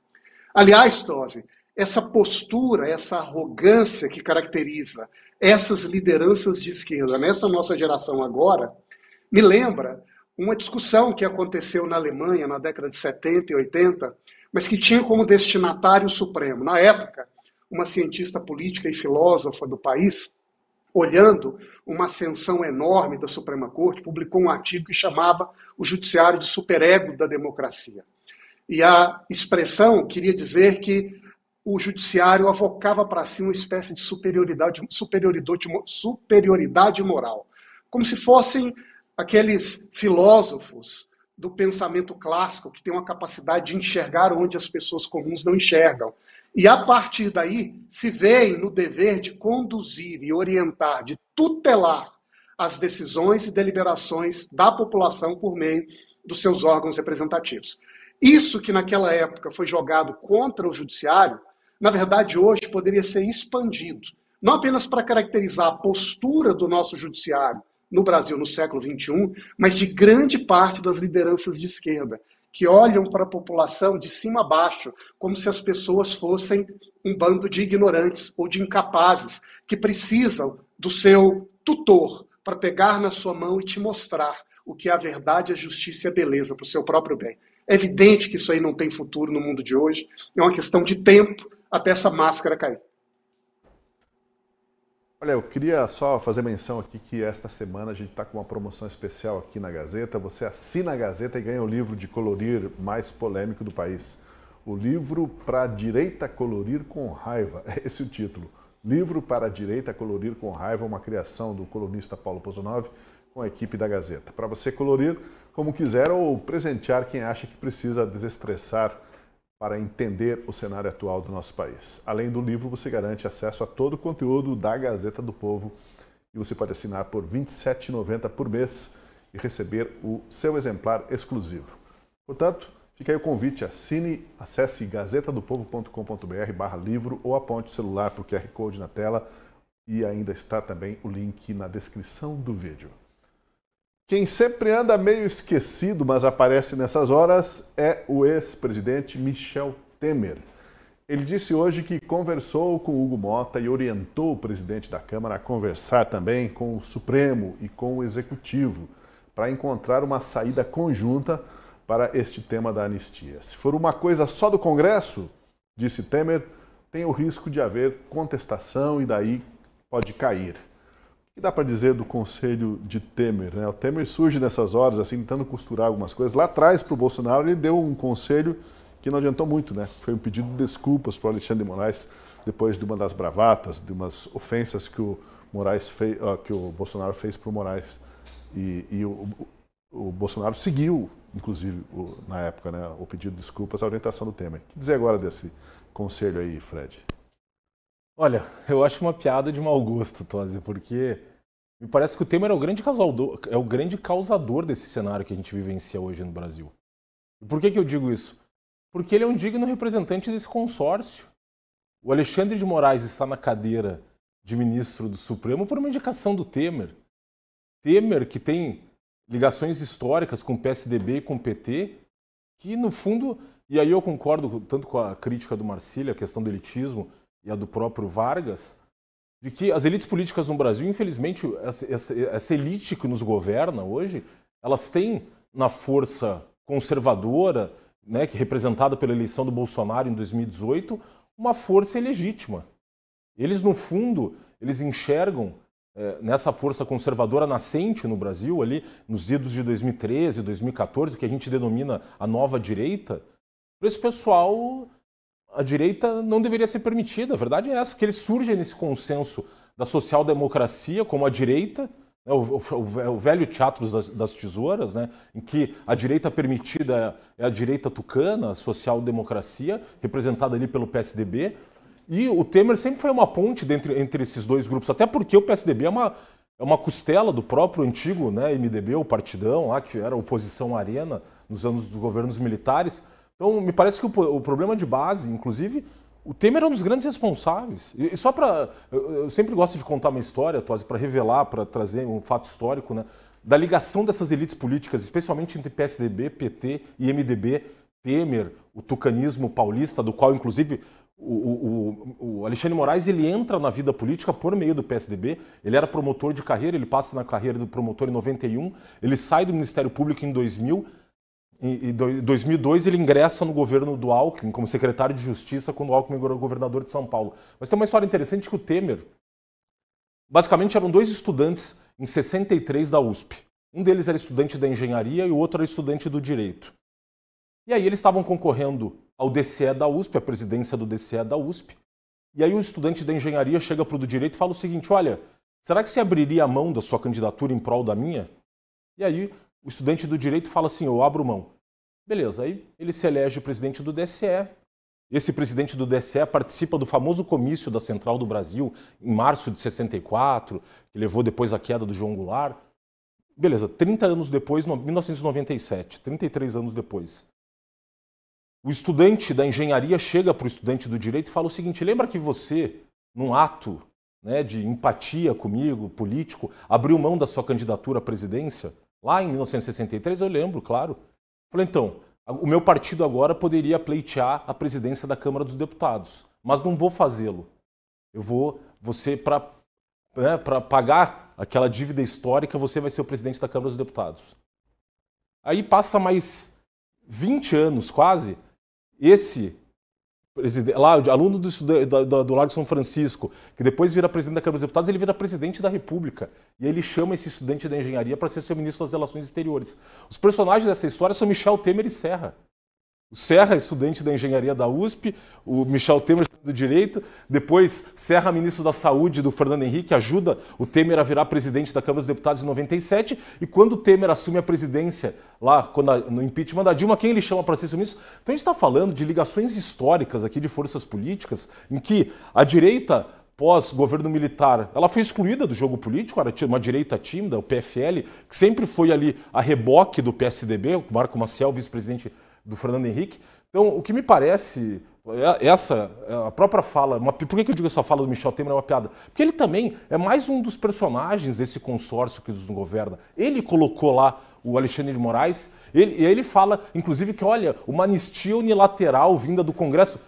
Aliás, Tosi, essa postura, essa arrogância que caracteriza essas lideranças de esquerda nessa nossa geração agora, me lembra uma discussão que aconteceu na Alemanha na década de 70 e 80, mas que tinha como destinatário supremo, na época, uma cientista política e filósofa do país, olhando uma ascensão enorme da Suprema Corte, publicou um artigo que chamava o judiciário de superego da democracia. E a expressão queria dizer que o judiciário avocava para si uma espécie de superioridade moral, como se fossem aqueles filósofos do pensamento clássico que têm uma capacidade de enxergar onde as pessoas comuns não enxergam. E, a partir daí, se veem no dever de conduzir e orientar, de tutelar as decisões e deliberações da população por meio dos seus órgãos representativos. Isso que naquela época foi jogado contra o judiciário, na verdade hoje poderia ser expandido, não apenas para caracterizar a postura do nosso judiciário no Brasil no século XXI, mas de grande parte das lideranças de esquerda, que olham para a população de cima a baixo, como se as pessoas fossem um bando de ignorantes ou de incapazes, que precisam do seu tutor para pegar na sua mão e te mostrar o que é a verdade, a justiça e a beleza para o seu próprio bem. É evidente que isso aí não tem futuro no mundo de hoje, é uma questão de tempo até essa máscara cair. Olha, eu queria só fazer menção aqui que esta semana a gente está com uma promoção especial aqui na Gazeta. Você assina a Gazeta e ganha o livro de colorir mais polêmico do país. O livro para a direita colorir com raiva. É esse o título. Livro para a direita colorir com raiva, uma criação do colunista Paulo Pozonov com a equipe da Gazeta. Para você colorir como quiser ou presentear quem acha que precisa desestressar para entender o cenário atual do nosso país. Além do livro, você garante acesso a todo o conteúdo da Gazeta do Povo e você pode assinar por R$ 27,90 por mês e receber o seu exemplar exclusivo. Portanto, fica aí o convite, assine, acesse gazetadopovo.com.br/livro ou aponte o celular para o QR Code na tela e ainda está também o link na descrição do vídeo. Quem sempre anda meio esquecido, mas aparece nessas horas, é o ex-presidente Michel Temer. Ele disse hoje que conversou com Hugo Motta e orientou o presidente da Câmara a conversar também com o Supremo e com o Executivo para encontrar uma saída conjunta para este tema da anistia. Se for uma coisa só do Congresso, disse Temer, tem o risco de haver contestação e daí pode cair. O que dá para dizer do conselho de Temer, né? O Temer surge nessas horas, assim, tentando costurar algumas coisas. Lá atrás, para o Bolsonaro, ele deu um conselho que não adiantou muito, né? Foi um pedido de desculpas para o Alexandre de Moraes, depois de uma das bravatas, de umas ofensas que o Bolsonaro fez para o Moraes. E o Bolsonaro seguiu, inclusive, na época, né, o pedido de desculpas, a orientação do Temer. O que dizer agora desse conselho aí, Fred? Olha, eu acho uma piada de mau gosto, Tosi, porque me parece que o Temer é o grande causador desse cenário que a gente vivencia hoje no Brasil. E por que eu digo isso? Porque ele é um digno representante desse consórcio. O Alexandre de Moraes está na cadeira de ministro do Supremo por uma indicação do Temer. Temer, que tem ligações históricas com o PSDB e com o PT, que no fundo, e aí eu concordo tanto com a crítica do Marcília, a questão do elitismo, e a do próprio Vargas, de que as elites políticas no Brasil, infelizmente, essa elite que nos governa hoje, elas têm na força conservadora, né, que é representada pela eleição do Bolsonaro em 2018, uma força ilegítima. Eles, no fundo, eles enxergam nessa força conservadora nascente no Brasil, ali nos idos de 2013, 2014, que a gente denomina a nova direita, para esse pessoal a direita não deveria ser permitida. A verdade é essa, porque eles surgem nesse consenso da social-democracia como a direita, né, o velho teatro das tesouras, né, em que a direita permitida é a direita tucana, a social-democracia, representada ali pelo PSDB, e o Temer sempre foi uma ponte entre esses dois grupos, até porque o PSDB é uma costela do próprio antigo, né, MDB, o Partidão, lá, que era oposição à Arena nos anos dos governos militares. Então, me parece que o problema de base, inclusive, o Temer é um dos grandes responsáveis. E só para... Eu sempre gosto de contar uma história, Tosi, para revelar, para trazer um fato histórico, né, da ligação dessas elites políticas, especialmente entre PSDB, PT e MDB, Temer, o tucanismo paulista, do qual, inclusive, o Alexandre de Moraes ele entra na vida política por meio do PSDB. Ele era promotor de carreira, ele passa na carreira do promotor em 91, ele sai do Ministério Público em 2000, em 2002 ele ingressa no governo do Alckmin como secretário de Justiça quando o Alckmin era governador de São Paulo. Mas tem uma história interessante que o Temer, basicamente eram dois estudantes em 63 da USP. Um deles era estudante da engenharia e o outro era estudante do direito. E aí eles estavam concorrendo ao DCE da USP, a presidência do DCE da USP. E aí o estudante da engenharia chega para o do direito e fala o seguinte: olha, será que você abriria a mão da sua candidatura em prol da minha? E aí o estudante do direito fala assim: eu abro mão. Beleza, aí ele se elege presidente do DCE. Esse presidente do DCE participa do famoso comício da Central do Brasil, em março de 64, que levou depois à queda do João Goulart. Beleza, 30 anos depois, 1997, 33 anos depois. O estudante da engenharia chega para o estudante do direito e fala o seguinte: lembra que você, num ato, né, de empatia comigo, político, abriu mão da sua candidatura à presidência? Lá em 1963, eu lembro, claro. Falei, então, o meu partido agora poderia pleitear a presidência da Câmara dos Deputados, mas não vou fazê-lo. Você, para pagar aquela dívida histórica, você vai ser o presidente da Câmara dos Deputados. Aí passa mais 20 anos, quase, esse presidente, lá, aluno do Largo São Francisco, que depois vira presidente da Câmara dos Deputados, ele vira presidente da República. E ele chama esse estudante da engenharia para ser seu ministro das Relações Exteriores. Os personagens dessa história são Michel Temer e Serra. O Serra, estudante da engenharia da USP, o Michel Temer do direito, depois Serra, ministro da Saúde do Fernando Henrique, ajuda o Temer a virar presidente da Câmara dos Deputados em 97, e quando o Temer assume a presidência, lá no impeachment da Dilma, quem ele chama para ser seu ministro? Então a gente está falando de ligações históricas aqui de forças políticas, em que a direita pós-governo militar, ela foi excluída do jogo político, era uma direita tímida, o PFL, que sempre foi ali a reboque do PSDB, o Marco Maciel, vice-presidente do Fernando Henrique. Então, o que me parece, a própria fala, por que eu digo essa fala do Michel Temer é uma piada? Porque ele também é mais um dos personagens desse consórcio que nos governa. Ele colocou lá o Alexandre de Moraes, ele fala, inclusive, que, olha, uma anistia unilateral vinda do Congresso.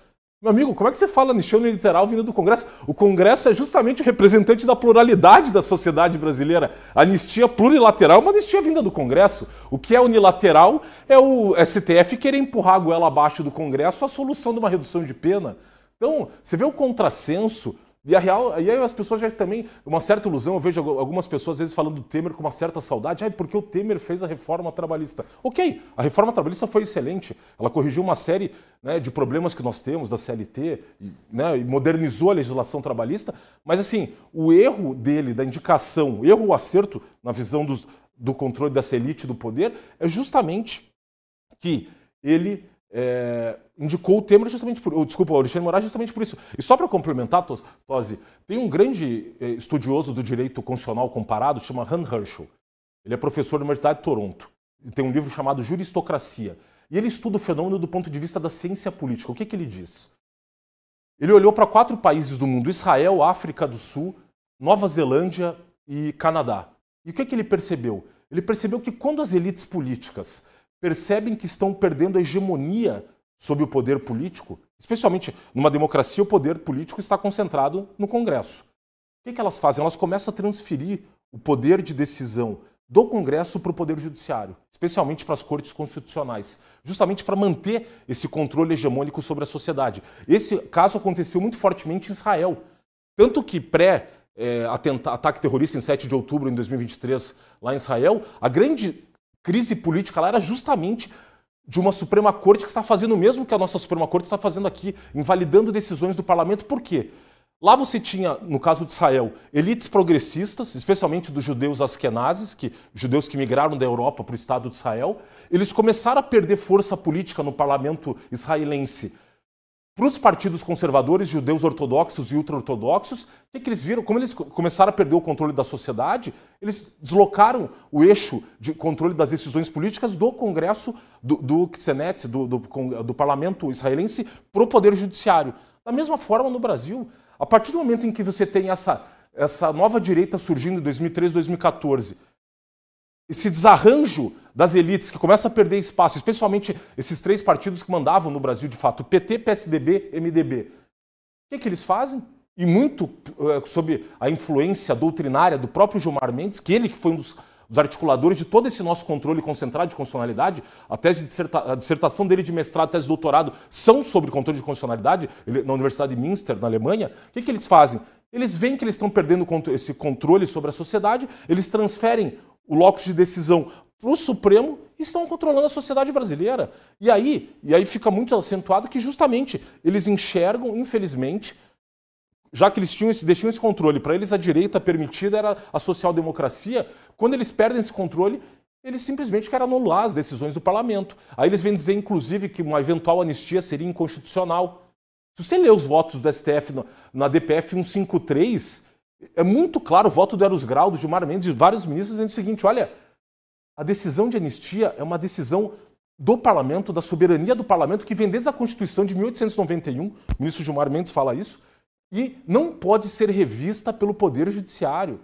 Meu amigo, como é que você fala anistia unilateral vinda do Congresso? O Congresso é justamente o representante da pluralidade da sociedade brasileira. A anistia plurilateral é uma anistia vinda do Congresso. O que é unilateral é o STF querer empurrar a goela abaixo do Congresso a solução de uma redução de pena. Então, você vê o contrassenso. E aí as pessoas já também, uma certa ilusão, eu vejo algumas pessoas às vezes falando do Temer com uma certa saudade, porque o Temer fez a reforma trabalhista. Ok, a reforma trabalhista foi excelente, ela corrigiu uma série, né, de problemas que nós temos da CLT, né, e modernizou a legislação trabalhista, mas assim, o erro dele, da indicação, o erro ou acerto na visão do controle dessa elite do poder, é justamente que ele indicou o Temer justamente por... o Alexandre de Moraes justamente por isso. E só para complementar, Tosi, tem um grande estudioso do direito constitucional comparado, chama Han Herschel. Ele é professor da Universidade de Toronto. Tem um livro chamado Juristocracia. E ele estuda o fenômeno do ponto de vista da ciência política. O que ele diz? Ele olhou para 4 países do mundo: Israel, África do Sul, Nova Zelândia e Canadá. E o que ele percebeu? Ele percebeu que quando as elites políticas percebem que estão perdendo a hegemonia sobre o poder político, especialmente numa democracia, o poder político está concentrado no Congresso. O que elas fazem? Elas começam a transferir o poder de decisão do Congresso para o Poder Judiciário, especialmente para as cortes constitucionais, justamente para manter esse controle hegemônico sobre a sociedade. Esse caso aconteceu muito fortemente em Israel. Tanto que ataque terrorista em 7 de outubro de 2023 lá em Israel, a grande crise política lá era justamente de uma Suprema Corte que está fazendo o mesmo que a nossa Suprema Corte está fazendo aqui, invalidando decisões do parlamento. Por quê? Lá você tinha, no caso de Israel, elites progressistas, especialmente dos judeus askenazes, judeus que migraram da Europa para o Estado de Israel. Eles começaram a perder força política no parlamento israelense para os partidos conservadores, judeus ortodoxos e ultra-ortodoxos. O que eles viram? Como eles começaram a perder o controle da sociedade, eles deslocaram o eixo de controle das decisões políticas do Congresso, do Knesset, do parlamento israelense, para o poder judiciário. Da mesma forma no Brasil, a partir do momento em que você tem essa nova direita surgindo em 2013, 2014, esse desarranjo das elites que começa a perder espaço, especialmente esses 3 partidos que mandavam no Brasil de fato, PT, PSDB, MDB. O que eles fazem? E muito sob a influência doutrinária do próprio Gilmar Mendes, que foi um dos articuladores de todo esse nosso controle concentrado de constitucionalidade. A dissertação dele de mestrado, tese de doutorado, são sobre controle de constitucionalidade na Universidade de Münster, na Alemanha. O que eles fazem? Eles veem que eles estão perdendo esse controle sobre a sociedade, eles transferem o locus de decisão para o Supremo e estão controlando a sociedade brasileira. E aí fica muito acentuado que justamente eles enxergam, infelizmente, já que eles deixam esse controle, para eles a direita permitida era a social-democracia, quando eles perdem esse controle, eles simplesmente querem anular as decisões do parlamento. Aí eles vêm dizer, inclusive, que uma eventual anistia seria inconstitucional. Se você lê os votos do STF na DPF 153, é muito claro o voto do Eros Grau, do Gilmar Mendes e de vários ministros dizendo o seguinte: olha, a decisão de anistia é uma decisão do parlamento, da soberania do parlamento, que vem desde a Constituição de 1891, o ministro Gilmar Mendes fala isso, e não pode ser revista pelo Poder Judiciário.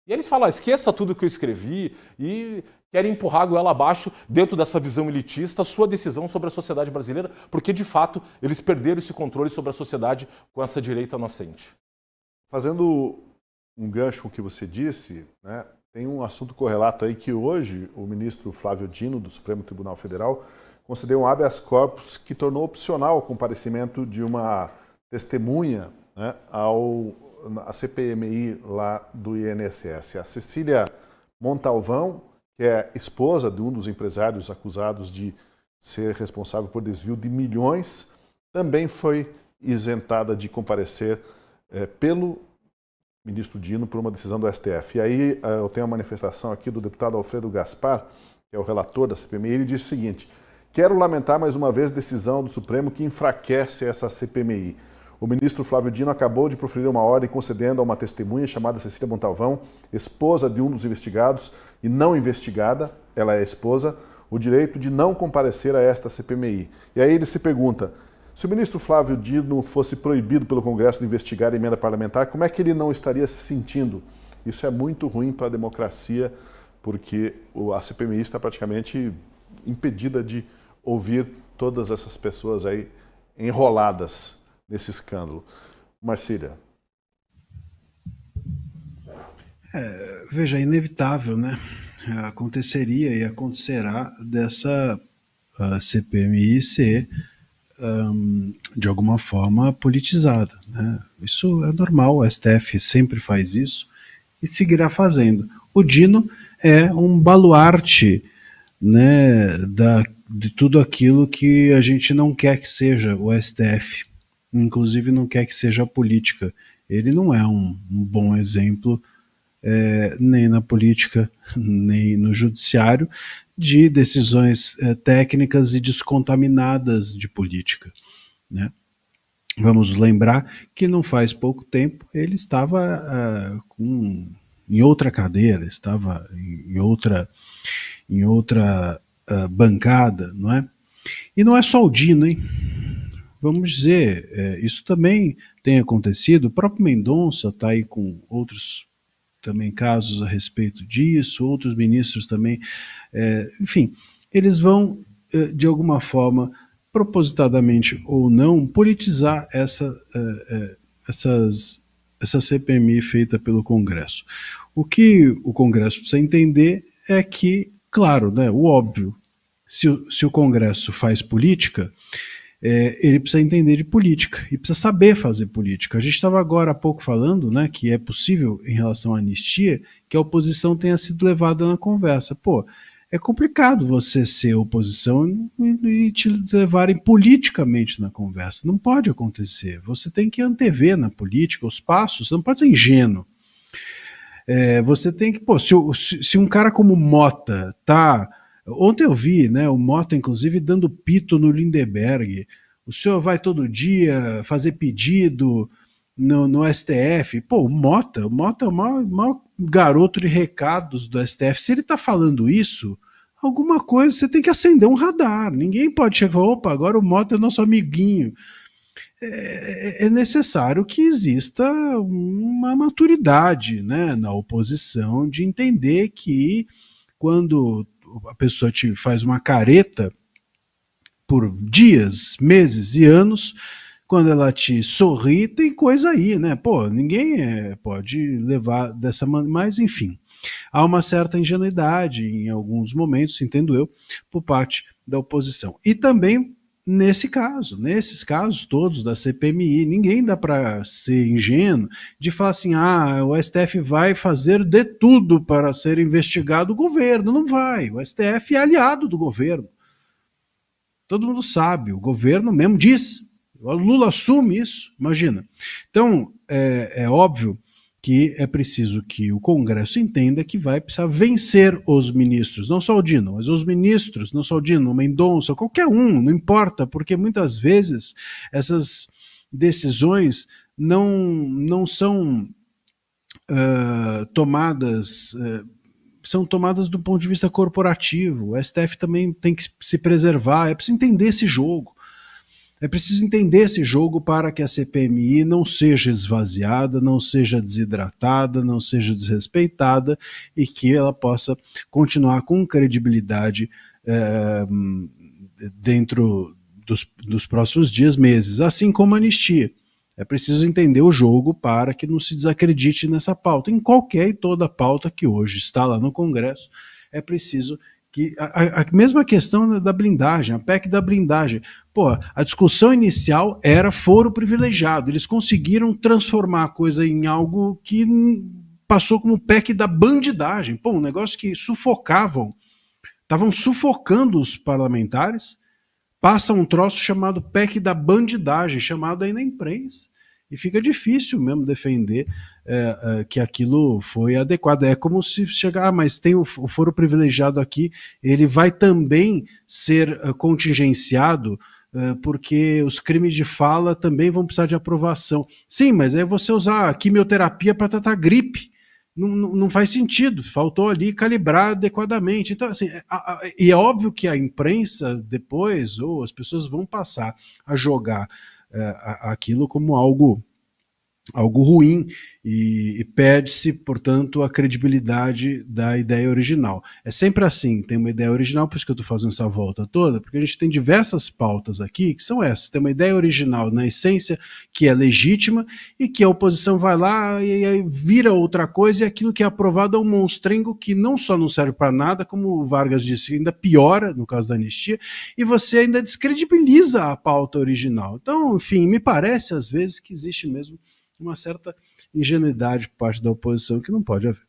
E eles falam, esqueça tudo que eu escrevi e querem empurrar a goela abaixo dentro dessa visão elitista a sua decisão sobre a sociedade brasileira, porque de fato eles perderam esse controle sobre a sociedade com essa direita nascente. Fazendo um gancho com o que você disse, né, tem um assunto correlato aí que hoje o ministro Flávio Dino, do Supremo Tribunal Federal, concedeu um habeas corpus que tornou opcional o comparecimento de uma testemunha, né, a CPMI lá do INSS. A Cecília Montalvão, que é esposa de um dos empresários acusados de ser responsável por desvio de milhões, também foi isentada de comparecer pelo ministro Dino por uma decisão do STF. E aí eu tenho a manifestação aqui do deputado Alfredo Gaspar, que é o relator da CPMI, ele disse o seguinte: quero lamentar mais uma vez a decisão do Supremo que enfraquece essa CPMI. O ministro Flávio Dino acabou de proferir uma ordem concedendo a uma testemunha chamada Cecília Montalvão, esposa de um dos investigados e não investigada, ela é esposa, o direito de não comparecer a esta CPMI. E aí ele se pergunta, se o ministro Flávio Dino fosse proibido pelo Congresso de investigar a emenda parlamentar, como é que ele não estaria se sentindo? Isso é muito ruim para a democracia, porque a CPMI está praticamente impedida de ouvir todas essas pessoas aí enroladas nesse escândalo. Marcília. Veja, é inevitável, né? Aconteceria e acontecerá dessa CPMI ser de alguma forma politizada, né? Isso é normal, o STF sempre faz isso e seguirá fazendo. O Dino é um baluarte, né, de tudo aquilo que a gente não quer que seja o STF, inclusive não quer que seja a política. Ele não é um bom exemplo, nem na política, nem no judiciário, de decisões técnicas e descontaminadas de política, né? Vamos lembrar que não faz pouco tempo ele estava em outra cadeira, estava em outra bancada, não é? E não é só o Dino, hein? Vamos dizer, isso também tem acontecido. O próprio Mendonça está aí com outros também casos a respeito disso, outros ministros também, enfim, eles vão, de alguma forma, propositadamente ou não, politizar essa CPMI feita pelo Congresso. O que o Congresso precisa entender é que, claro, né, o óbvio, se o Congresso faz política, ele precisa entender de política e precisa saber fazer política. A gente estava agora há pouco falando, né, que é possível, em relação à anistia, que a oposição tenha sido levada na conversa. Pô, é complicado você ser oposição e te levarem politicamente na conversa. Não pode acontecer. Você tem que antever na política os passos, você não pode ser ingênuo. Você tem que... Pô, se um cara como Mota tá... Ontem eu vi, né, o Mota, inclusive, dando pito no Lindeberg. O senhor vai todo dia fazer pedido no STF. Pô, o Mota é o maior garoto de recados do STF. Se ele tá falando isso, alguma coisa, você tem que acender um radar. Ninguém pode chegar e falar, opa, agora o Mota é nosso amiguinho. É necessário que exista uma maturidade, né, na oposição, de entender que quando a pessoa te faz uma careta por dias, meses e anos, quando ela te sorri, tem coisa aí, né? Pô, ninguém pode levar dessa maneira, mas enfim, há uma certa ingenuidade em alguns momentos, entendo eu, por parte da oposição. E também nesses casos todos da CPMI, ninguém dá para ser ingênuo de falar assim, o STF vai fazer de tudo para ser investigado o governo. Não vai, o STF é aliado do governo. Todo mundo sabe, o governo mesmo diz, o Lula assume isso, imagina. Então, é óbvio que é preciso que o Congresso entenda que vai precisar vencer os ministros, não só o Dino, mas os ministros, não só o Dino, o Mendonça, qualquer um, não importa, porque muitas vezes essas decisões não são tomadas... são tomadas do ponto de vista corporativo. O STF também tem que se preservar, é preciso entender esse jogo. É preciso entender esse jogo para que a CPMI não seja esvaziada, não seja desidratada, não seja desrespeitada e que ela possa continuar com credibilidade dentro dos próximos dias, meses, assim como a anistia. É preciso entender o jogo para que não se desacredite nessa pauta. Em qualquer e toda pauta que hoje está lá no Congresso, é preciso que... A mesma questão da blindagem, a PEC da blindagem. Pô, a discussão inicial era foro privilegiado. Eles conseguiram transformar a coisa em algo que passou como PEC da bandidagem. Pô, um negócio que estavam sufocando os parlamentares, passa um troço chamado PEC da bandidagem, chamado aí na imprensa. E fica difícil mesmo defender que aquilo foi adequado. É como se chegar, mas tem o foro privilegiado aqui, ele vai também ser contingenciado porque os crimes de fala também vão precisar de aprovação. Sim, mas é você usar a quimioterapia para tratar gripe. Não faz sentido, faltou ali calibrar adequadamente. Então, assim, e é óbvio que a imprensa depois, ou as pessoas vão passar a jogar aquilo como algo ruim e perde-se, portanto, a credibilidade da ideia original. É sempre assim, tem uma ideia original, por isso que eu estou fazendo essa volta toda, porque a gente tem diversas pautas aqui que são essas, tem uma ideia original na essência que é legítima e que a oposição vai lá e aí vira outra coisa e aquilo que é aprovado é um monstrengo que não só não serve para nada, como o Vargas disse, ainda piora, no caso da anistia, e você ainda descredibiliza a pauta original. Então, enfim, me parece às vezes que existe mesmo uma certa ingenuidade por parte da oposição que não pode haver.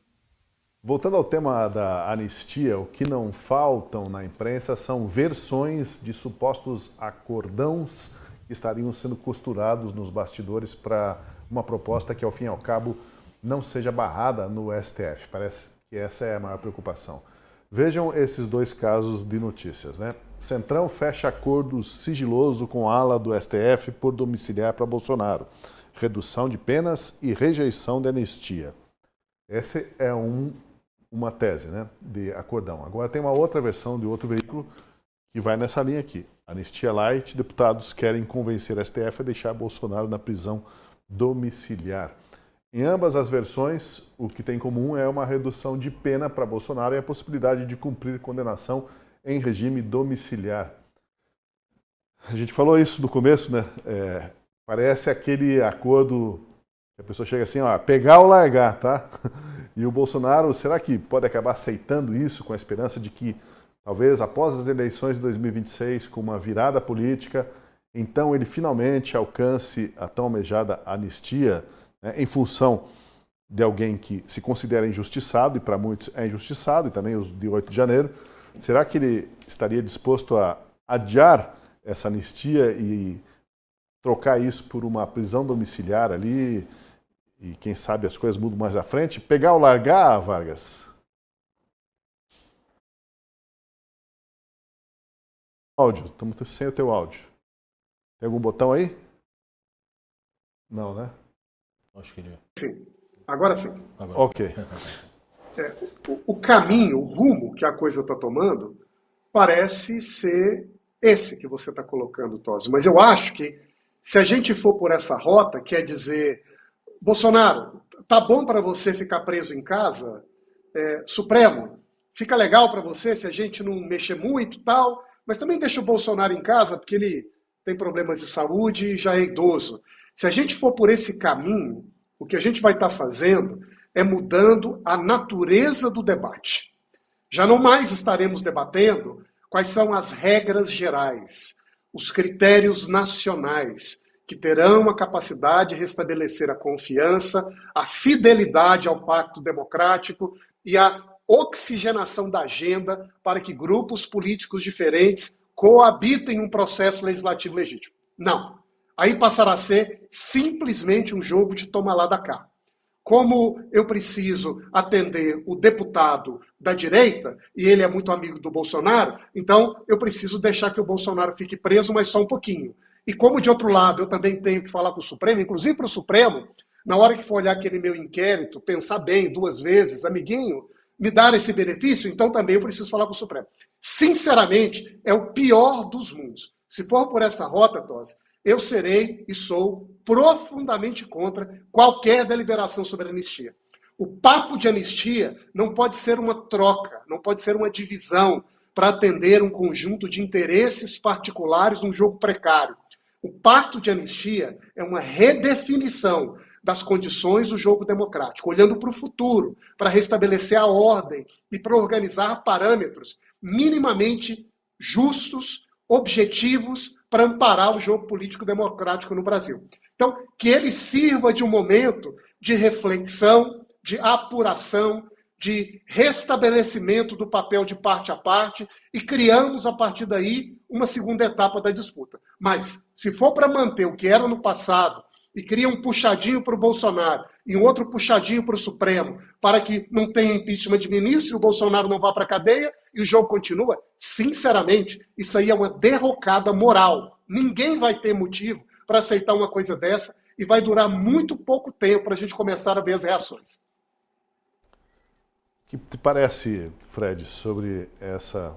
Voltando ao tema da anistia, o que não faltam na imprensa são versões de supostos acordões que estariam sendo costurados nos bastidores para uma proposta que, ao fim e ao cabo, não seja barrada no STF. Parece que essa é a maior preocupação. Vejam esses dois casos de notícias, né? Centrão fecha acordo sigiloso com a ala do STF por domiciliar para Bolsonaro. Redução de penas e rejeição da anistia. Essa é uma tese, né, de acordão. Agora tem uma outra versão de outro veículo que vai nessa linha aqui. Anistia light, deputados querem convencer a STF a deixar Bolsonaro na prisão domiciliar. Em ambas as versões, o que tem em comum é uma redução de pena para Bolsonaro e a possibilidade de cumprir condenação em regime domiciliar. A gente falou isso no começo, né? Parece aquele acordo que a pessoa chega assim, ó, pegar ou largar, tá? E o Bolsonaro, será que pode acabar aceitando isso com a esperança de que, talvez após as eleições de 2026, com uma virada política, então ele finalmente alcance a tão almejada anistia, né, em função de alguém que se considera injustiçado, e para muitos é injustiçado, e também os de 8 de janeiro, será que ele estaria disposto a adiar essa anistia e trocar isso por uma prisão domiciliar ali, e quem sabe as coisas mudam mais à frente? Pegar ou largar, Vargas? Áudio, estamos sem o teu áudio. Tem algum botão aí? Não, né? Acho que ele... Sim, agora sim. Agora. Ok. O caminho, o rumo que a coisa está tomando, parece ser esse que você está colocando, Tosi. Mas eu acho que, se a gente for por essa rota, quer dizer, Bolsonaro, tá bom para você ficar preso em casa? Supremo, fica legal para você se a gente não mexer muito e tal, mas também deixa o Bolsonaro em casa, porque ele tem problemas de saúde e já é idoso. Se a gente for por esse caminho, o que a gente vai estar fazendo é mudando a natureza do debate. Já não mais estaremos debatendo quais são as regras gerais, os critérios nacionais, que terão a capacidade de restabelecer a confiança, a fidelidade ao pacto democrático e a oxigenação da agenda para que grupos políticos diferentes coabitem um processo legislativo legítimo. Não. Aí passará a ser simplesmente um jogo de toma lá da cá. Como eu preciso atender o deputado da direita, e ele é muito amigo do Bolsonaro, então eu preciso deixar que o Bolsonaro fique preso, mas só um pouquinho. E como, de outro lado, eu também tenho que falar com o Supremo, inclusive para o Supremo, na hora que for olhar aquele meu inquérito, pensar bem 2 vezes, amiguinho, me dar esse benefício, então também eu preciso falar com o Supremo. Sinceramente, é o pior dos mundos. Se for por essa rota, Tosi, eu serei e sou profundamente contra qualquer deliberação sobre anistia. O papo de anistia não pode ser uma troca, não pode ser uma divisão para atender um conjunto de interesses particulares num jogo precário. O pacto de anistia é uma redefinição das condições do jogo democrático, olhando para o futuro, para restabelecer a ordem e para organizar parâmetros minimamente justos, objetivos, para amparar o jogo político democrático no Brasil. Então, que ele sirva de um momento de reflexão, de apuração, de restabelecimento do papel de parte a parte e criamos, a partir daí, uma segunda etapa da disputa. Mas, se for para manter o que era no passado e cria um puxadinho para o Bolsonaro e um outro puxadinho para o Supremo, para que não tenha impeachment de ministro e o Bolsonaro não vá para a cadeia e o jogo continua, sinceramente, isso aí é uma derrocada moral. Ninguém vai ter motivo para aceitar uma coisa dessa e vai durar muito pouco tempo para a gente começar a ver as reações. O que te parece, Fred, sobre essa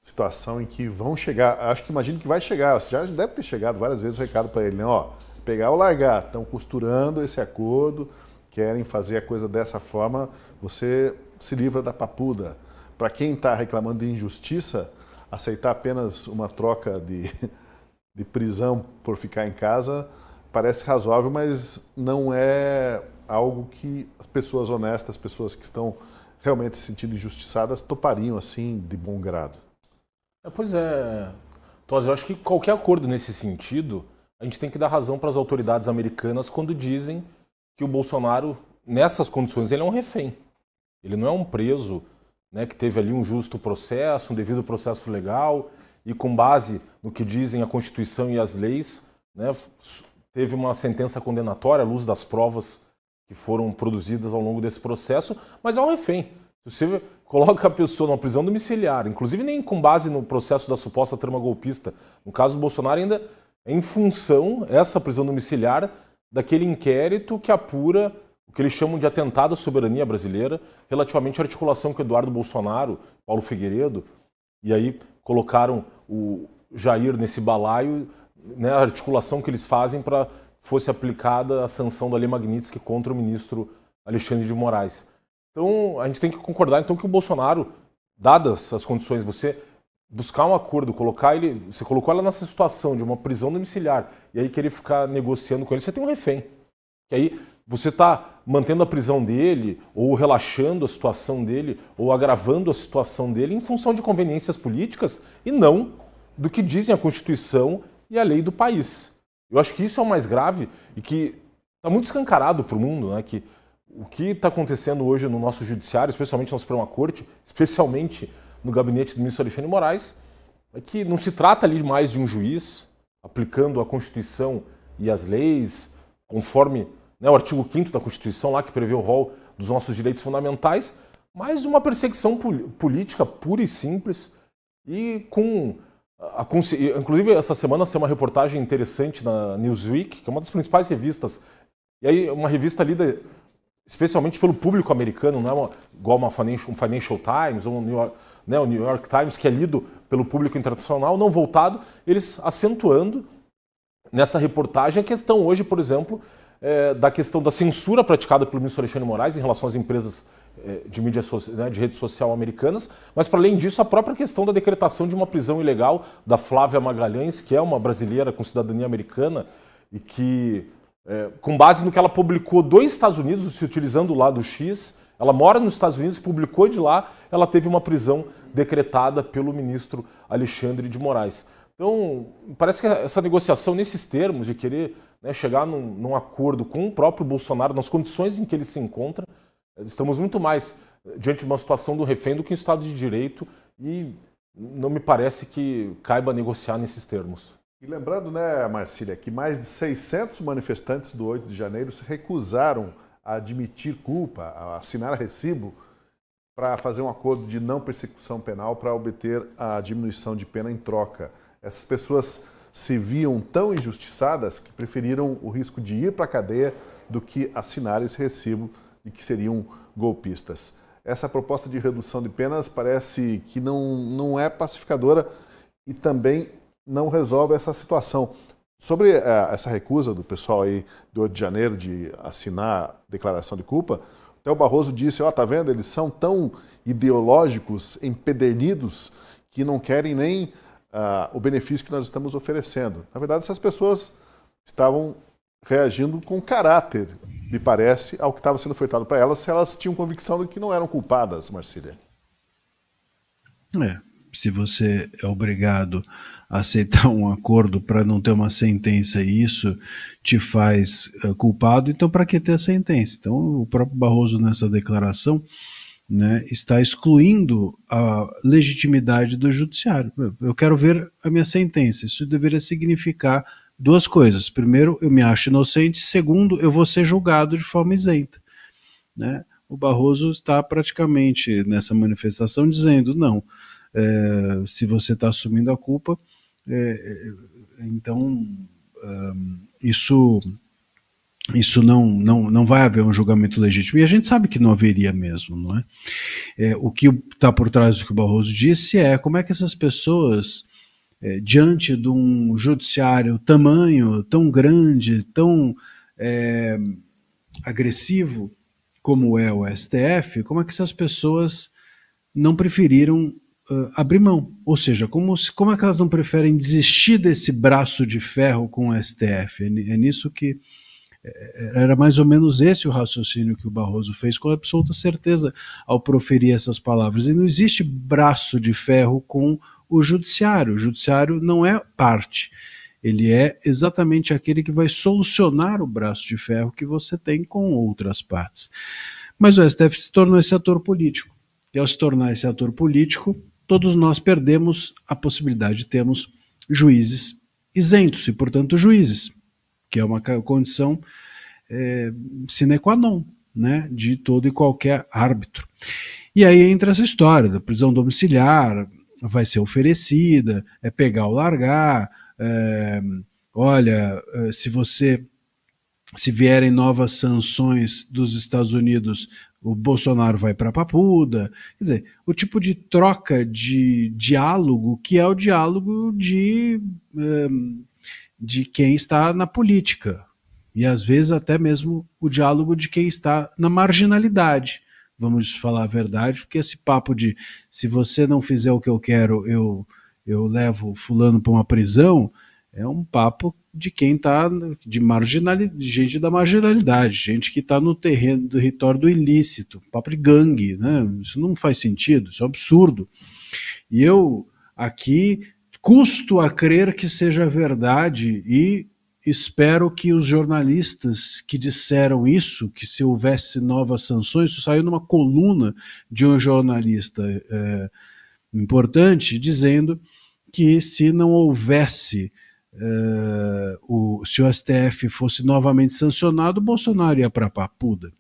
situação em que vão chegar, imagino que vai chegar, já deve ter chegado várias vezes o recado para ele, né? Ó, pegar ou largar, estão costurando esse acordo, querem fazer a coisa dessa forma, você se livra da papuda. Para quem está reclamando de injustiça, aceitar apenas uma troca de prisão por ficar em casa parece razoável, mas não é algo que as pessoas honestas, pessoas que estão realmente se sentindo injustiçadas, topariam assim de bom grado. Pois é, Tosi, eu acho que qualquer acordo nesse sentido, a gente tem que dar razão para as autoridades americanas quando dizem que o Bolsonaro, nessas condições, ele é um refém. Ele não é um preso, né, que teve ali um justo processo, um devido processo legal, e com base no que dizem a Constituição e as leis, né, teve uma sentença condenatória à luz das provas que foram produzidas ao longo desse processo, mas é um refém. Se você coloca a pessoa numa prisão domiciliar, inclusive nem com base no processo da suposta trama golpista, no caso do Bolsonaro ainda é em função, essa prisão domiciliar, daquele inquérito que apura o que eles chamam de atentado à soberania brasileira, relativamente à articulação com Eduardo Bolsonaro, Paulo Figueiredo, e aí colocaram o Jair nesse balaio, né, a articulação que eles fazem para fosse aplicada a sanção da Lei Magnitsky contra o ministro Alexandre de Moraes. Então, a gente tem que concordar então que o Bolsonaro, dadas as condições, você buscar um acordo, colocar ele, você colocou ela nessa situação de uma prisão domiciliar e aí querer ficar negociando com ele, você tem um refém. Que aí você está mantendo a prisão dele, ou relaxando a situação dele, ou agravando a situação dele em função de conveniências políticas e não do que dizem a Constituição e a lei do país. Eu acho que isso é o mais grave e que está muito escancarado para o mundo, né? Que o que está acontecendo hoje no nosso judiciário, especialmente na Suprema Corte, especialmente no gabinete do ministro Alexandre de Moraes é que não se trata ali mais de um juiz aplicando a Constituição e as leis, conforme, né, o artigo 5º da Constituição, lá que prevê o rol dos nossos direitos fundamentais, mas de uma perseguição política pura e simples, e com... Inclusive, essa semana saiu uma reportagem interessante na Newsweek, que é uma das principais revistas, e aí uma revista lida especialmente pelo público americano, não é igual um Financial Times ou o New York Times, que é lido pelo público internacional, não voltado, eles acentuando nessa reportagem a questão hoje, por exemplo, da questão da censura praticada pelo ministro Alexandre de Moraes em relação às empresas de mídia de rede social americanas, mas para além disso a própria questão da decretação de uma prisão ilegal da Flávia Magalhães, que é uma brasileira com cidadania americana e que, com base no que ela publicou dos Estados Unidos, se utilizando lá do X, ela mora nos Estados Unidos, publicou de lá, ela teve uma prisão decretada pelo ministro Alexandre de Moraes. Então, parece que essa negociação nesses termos de querer, né, chegar num acordo com o próprio Bolsonaro, nas condições em que ele se encontra, estamos muito mais diante de uma situação do refém do que um Estado de Direito e não me parece que caiba negociar nesses termos. E lembrando, né, Marcília, que mais de 600 manifestantes do 8 de janeiro se recusaram a admitir culpa, a assinar recibo para fazer um acordo de não persecução penal para obter a diminuição de pena em troca. Essas pessoas se viam tão injustiçadas que preferiram o risco de ir para a cadeia do que assinar esse recibo e que seriam golpistas. Essa proposta de redução de penas parece que não é pacificadora e também não resolve essa situação. Sobre essa recusa do pessoal aí do 8 de janeiro de assinar a declaração de culpa, até o Barroso disse, tá vendo, eles são tão ideológicos, empedernidos, que não querem nem o benefício que nós estamos oferecendo. Na verdade, essas pessoas estavam reagindo com caráter, me parece, ao que estava sendo ofertado para elas, se elas tinham convicção de que não eram culpadas, Marcília. Se você é obrigado a aceitar um acordo para não ter uma sentença e isso te faz culpado, então para que ter a sentença? Então o próprio Barroso nessa declaração, né, está excluindo a legitimidade do judiciário. Eu quero ver a minha sentença. Isso deveria significar duas coisas. Primeiro, eu me acho inocente. Segundo, eu vou ser julgado de forma isenta, né? O Barroso está praticamente nessa manifestação dizendo, não, se você está assumindo a culpa, então isso não vai haver um julgamento legítimo. E a gente sabe que não haveria mesmo, não é? O que está por trás do que o Barroso disse como é que essas pessoas, diante de um judiciário tão grande, tão agressivo como é o STF, como é que essas pessoas não preferiram abrir mão? Ou seja, como é que elas não preferem desistir desse braço de ferro com o STF? É nisso que era mais ou menos esse o raciocínio que o Barroso fez com absoluta certeza ao proferir essas palavras. E não existe braço de ferro com o judiciário. O judiciário não é parte. Ele é exatamente aquele que vai solucionar o braço de ferro que você tem com outras partes. Mas o STF se tornou esse ator político. E ao se tornar esse ator político, todos nós perdemos a possibilidade de termos juízes isentos e, portanto, juízes, que é uma condição sine qua non, né, de todo e qualquer árbitro. E aí entra essa história da prisão domiciliar, vai ser oferecida, pegar ou largar, olha, se vierem novas sanções dos Estados Unidos, o Bolsonaro vai para a papuda. Quer dizer, o tipo de troca de diálogo que é o diálogo de quem está na política, e às vezes até mesmo o diálogo de quem está na marginalidade. Vamos falar a verdade, porque esse papo de se você não fizer o que eu quero, eu levo fulano para uma prisão, é um papo de quem está de gente da marginalidade, gente que está no território do ilícito, papo de gangue, né? Isso não faz sentido, isso é um absurdo. E eu aqui custo a crer que seja verdade e espero que os jornalistas que disseram isso, que se houvesse novas sanções, isso saiu numa coluna de um jornalista importante dizendo que se não houvesse, se o STF fosse novamente sancionado, o Bolsonaro ia para a papuda.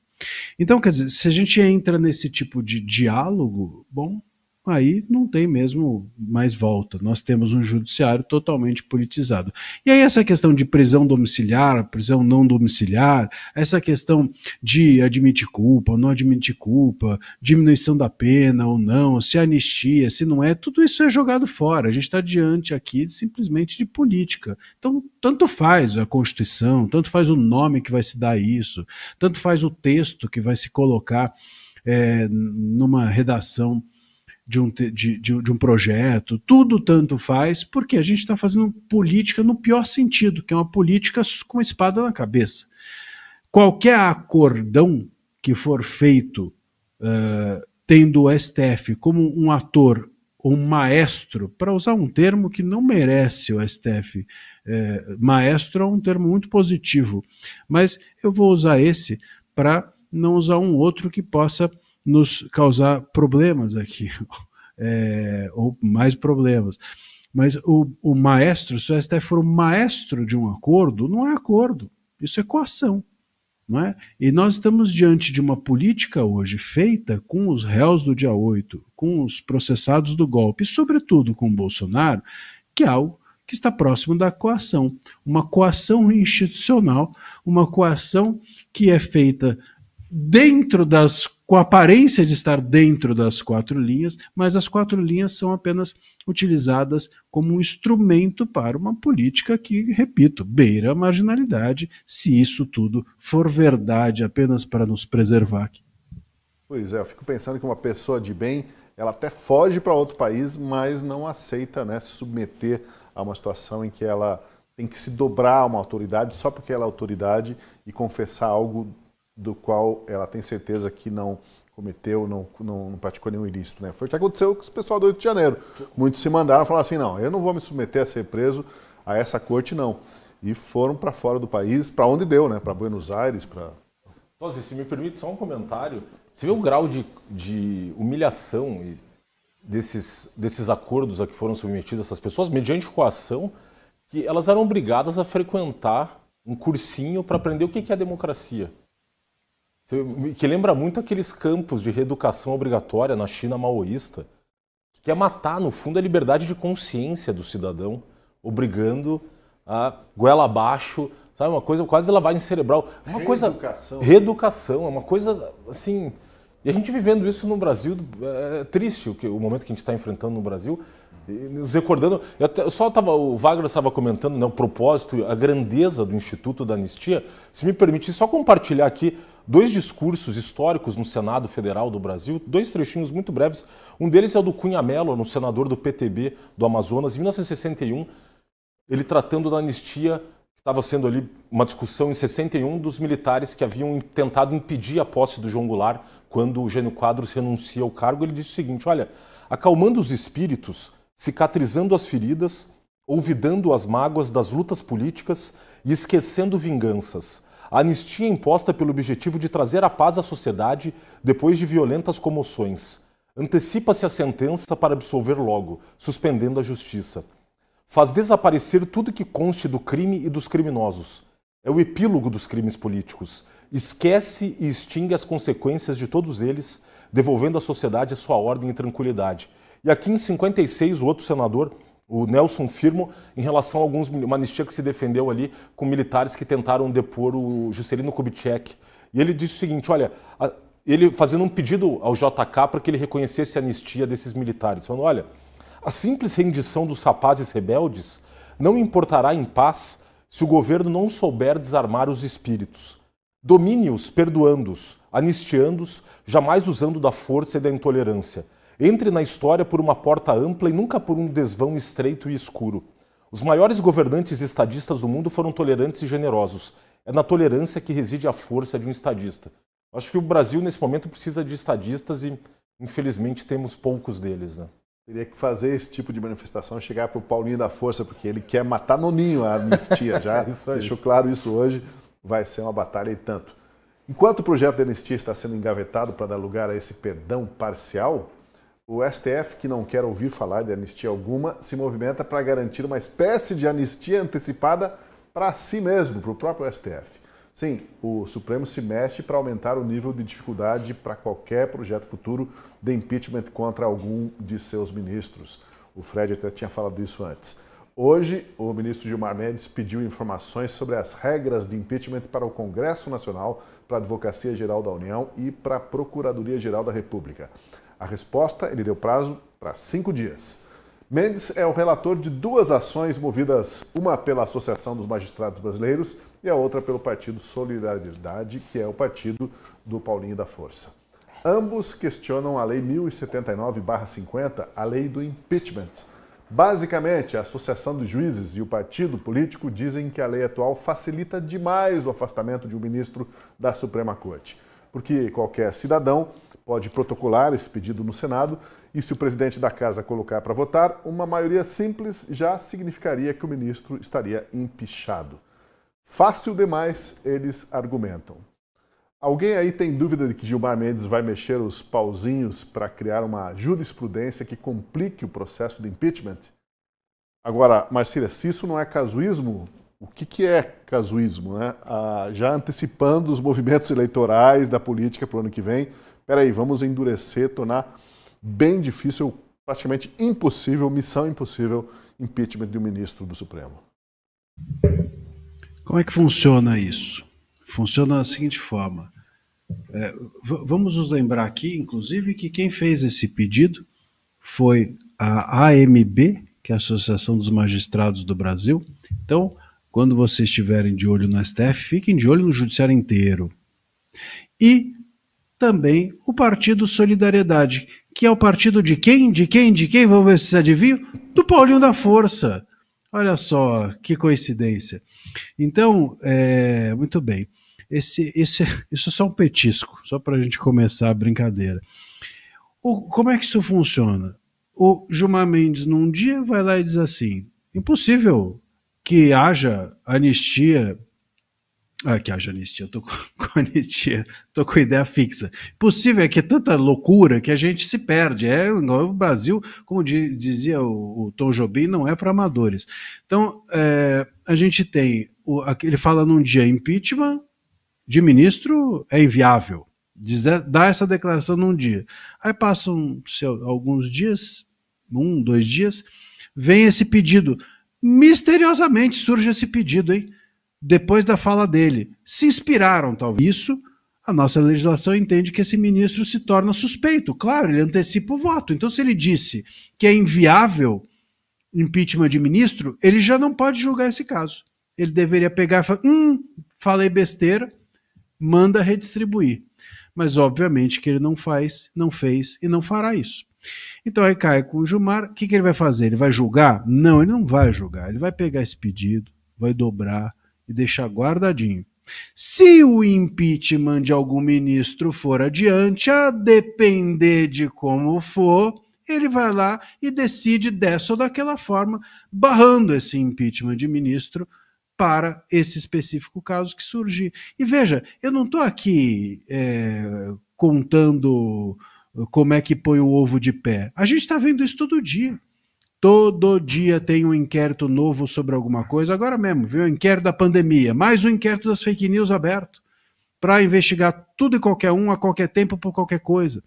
Então, quer dizer, se a gente entra nesse tipo de diálogo, bom, aí não tem mesmo mais volta. Nós temos um judiciário totalmente politizado. E aí essa questão de prisão domiciliar, prisão não domiciliar, essa questão de admitir culpa ou não admitir culpa, diminuição da pena ou não, se anistia, se não é, tudo isso é jogado fora. A gente está diante aqui simplesmente de política. Então, tanto faz a Constituição, tanto faz o nome que vai se dar a isso, tanto faz o texto que vai se colocar numa redação de um projeto, tudo tanto faz, porque a gente está fazendo política no pior sentido, que é uma política com a espada na cabeça. Qualquer acordão que for feito tendo o STF como um ator, um maestro, para usar um termo que não merece o STF, maestro é um termo muito positivo, mas eu vou usar esse para não usar um outro que possa nos causar problemas aqui, ou mais problemas. Mas o maestro, se o STF for o maestro de um acordo, não é acordo, isso é coação. Não é? E nós estamos diante de uma política hoje feita com os réus do dia 8, com os processados do golpe, e sobretudo com o Bolsonaro, que é algo que está próximo da coação. Uma coação institucional, uma coação que é feita com a aparência de estar dentro das 4 linhas, mas as 4 linhas são apenas utilizadas como um instrumento para uma política que, repito, beira a marginalidade, se isso tudo for verdade apenas para nos preservar aqui. Pois é, eu fico pensando que uma pessoa de bem, ela até foge para outro país, mas não aceita, né, se submeter a uma situação em que ela tem que se dobrar a uma autoridade só porque ela é autoridade e confessar algo do qual ela tem certeza que não cometeu, não praticou nenhum ilícito, né? Foi o que aconteceu com esse pessoal do Rio de Janeiro. Muitos se mandaram e falaram assim, não, eu não vou me submeter a ser preso a essa corte, não. E foram para fora do país, para onde deu, né? Para Buenos Aires, para... Nossa, se me permite só um comentário, você vê o grau de humilhação desses acordos a que foram submetidas essas pessoas, mediante coação, que elas eram obrigadas a frequentar um cursinho para aprender o que é a democracia. Que lembra muito aqueles campos de reeducação obrigatória na China maoísta, que quer matar, no fundo, a liberdade de consciência do cidadão, obrigando a goela abaixo, sabe, uma coisa quase lavagem cerebral. É uma coisa... Reeducação, é uma coisa, assim... E a gente vivendo isso no Brasil, é triste o momento que a gente está enfrentando no Brasil, nos recordando... o Wagner estava comentando, né, o propósito, a grandeza do Instituto da Anistia. Se me permitir só compartilhar aqui 2 discursos históricos no Senado Federal do Brasil, 2 trechinhos muito breves. Um deles é o do Cunha Mello, no senador do PTB do Amazonas, em 1961, ele tratando da anistia, estava sendo ali uma discussão em 61 dos militares que haviam tentado impedir a posse do João Goulart quando o Jânio Quadros renuncia ao cargo. Ele disse o seguinte, olha, acalmando os espíritos, cicatrizando as feridas, olvidando as mágoas das lutas políticas e esquecendo vinganças. A anistia é imposta pelo objetivo de trazer a paz à sociedade depois de violentas comoções. Antecipa-se a sentença para absolver logo, suspendendo a justiça. Faz desaparecer tudo que conste do crime e dos criminosos. É o epílogo dos crimes políticos. Esquece e extingue as consequências de todos eles, devolvendo à sociedade a sua ordem e tranquilidade. E aqui em 56, o outro senador, o Nelson Firmo, em relação a uma anistia que se defendeu ali com militares que tentaram depor o Juscelino Kubitschek. E ele disse o seguinte, olha, ele fazendo um pedido ao JK para que ele reconhecesse a anistia desses militares, falando, olha, a simples rendição dos rapazes rebeldes não importará em paz se o governo não souber desarmar os espíritos. Domine-os perdoando-os, anistiando-os, jamais usando da força e da intolerância. Entre na história por uma porta ampla e nunca por um desvão estreito e escuro. Os maiores governantes estadistas do mundo foram tolerantes e generosos. É na tolerância que reside a força de um estadista. Acho que o Brasil, nesse momento, precisa de estadistas e, infelizmente, temos poucos deles, né? Teria que fazer esse tipo de manifestação, chegar para o Paulinho da Força, porque ele quer matar no ninho a anistia. Já deixou claro isso hoje, vai ser uma batalha e tanto. Enquanto o projeto de anistia está sendo engavetado para dar lugar a esse perdão parcial, o STF, que não quer ouvir falar de anistia alguma, se movimenta para garantir uma espécie de anistia antecipada para si mesmo, para o próprio STF. Sim, o Supremo se mexe para aumentar o nível de dificuldade para qualquer projeto futuro de impeachment contra algum de seus ministros. O Fred até tinha falado isso antes. Hoje, o ministro Gilmar Mendes pediu informações sobre as regras de impeachment para o Congresso Nacional, para a Advocacia Geral da União e para a Procuradoria Geral da República. A resposta, ele deu prazo para 5 dias. Mendes é o relator de 2 ações movidas, uma pela Associação dos Magistrados Brasileiros e a outra pelo Partido Solidariedade, que é o partido do Paulinho da Força. Ambos questionam a Lei 1079/50, a lei do impeachment. Basicamente, a Associação dos Juízes e o partido político dizem que a lei atual facilita demais o afastamento de um ministro da Suprema Corte, porque qualquer cidadão pode protocolar esse pedido no Senado e, se o presidente da Casa colocar para votar, uma maioria simples já significaria que o ministro estaria empichado. Fácil demais, eles argumentam. Alguém aí tem dúvida de que Gilmar Mendes vai mexer os pauzinhos para criar uma jurisprudência que complique o processo de impeachment? Agora, Marcília, se isso não é casuísmo, o que é casuísmo, né? Já antecipando os movimentos eleitorais da política para o ano que vem, peraí, vamos endurecer, tornar bem difícil, praticamente impossível, missão impossível, impeachment de um ministro do Supremo. Como é que funciona isso? Funciona da seguinte forma. Vamos nos lembrar aqui, inclusive, que quem fez esse pedido foi a AMB, que é a Associação dos Magistrados do Brasil. Então, quando vocês estiverem de olho no STF, fiquem de olho no judiciário inteiro. E também o Partido Solidariedade, que é o partido de quem? De quem? De quem? Vamos ver se vocês adivinham? Do Paulinho da Força. Olha só, que coincidência. Então, muito bem. Isso é só um petisco, só para a gente começar a brincadeira. Como é que isso funciona? O Gilmar Mendes, num dia, vai lá e diz assim, impossível que haja anistia. Que haja anistia, eu tô com anistia, tô com ideia fixa. Possível é que é tanta loucura que a gente se perde. O Brasil, como dizia o Tom Jobim, não é para amadores. Então, a gente tem, ele fala num dia, impeachment de ministro é inviável. Dá essa declaração num dia. Aí passam alguns dias, 1, 2 dias, vem esse pedido. Misteriosamente surge esse pedido, hein? Depois da fala dele. Se inspiraram, talvez. Isso, a nossa legislação entende que esse ministro se torna suspeito. Claro, ele antecipa o voto. Então, se ele disse que é inviável impeachment de ministro, ele já não pode julgar esse caso. Ele deveria pegar e falar, falei besteira, manda redistribuir. Mas, obviamente, que ele não faz, não fez e não fará isso. Então, aí cai com o Gilmar. O que ele vai fazer? Ele vai julgar? Não, ele não vai julgar. Ele vai pegar esse pedido, vai dobrar e deixar guardadinho. Se o impeachment de algum ministro for adiante, a depender de como for, ele vai lá e decide dessa ou daquela forma, barrando esse impeachment de ministro para esse específico caso que surgir. E veja, eu não estou aqui contando como é que põe o ovo de pé. A gente está vendo isso todo dia. Todo dia tem um inquérito novo sobre alguma coisa. Agora mesmo, viu? O inquérito da pandemia, mais um inquérito das fake news aberto, para investigar tudo e qualquer um, a qualquer tempo, por qualquer coisa.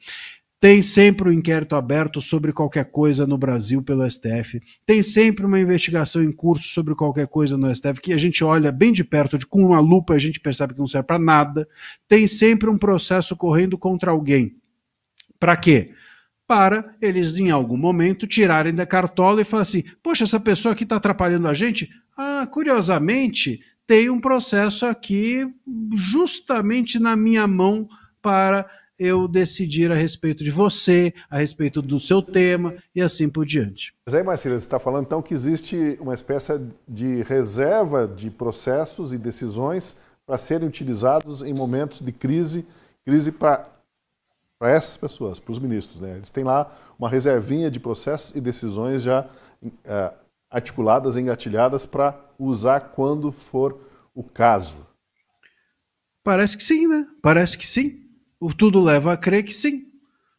Tem sempre um inquérito aberto sobre qualquer coisa no Brasil pelo STF. Tem sempre uma investigação em curso sobre qualquer coisa no STF, que a gente olha bem de perto, com uma lupa, a gente percebe que não serve para nada. Tem sempre um processo correndo contra alguém. Para quê? Para eles, em algum momento, tirarem da cartola e falar assim, poxa, essa pessoa aqui está atrapalhando a gente? Curiosamente, tem um processo aqui justamente na minha mão para eu decidir a respeito de você, a respeito do seu tema e assim por diante. Mas aí, Marcília, você está falando então que existe uma espécie de reserva de processos e decisões para serem utilizados em momentos de crise para essas pessoas, para os ministros, né? Eles têm lá uma reservinha de processos e decisões já articuladas, engatilhadas para usar quando for o caso. Parece que sim, né? Parece que sim. Tudo leva a crer que sim.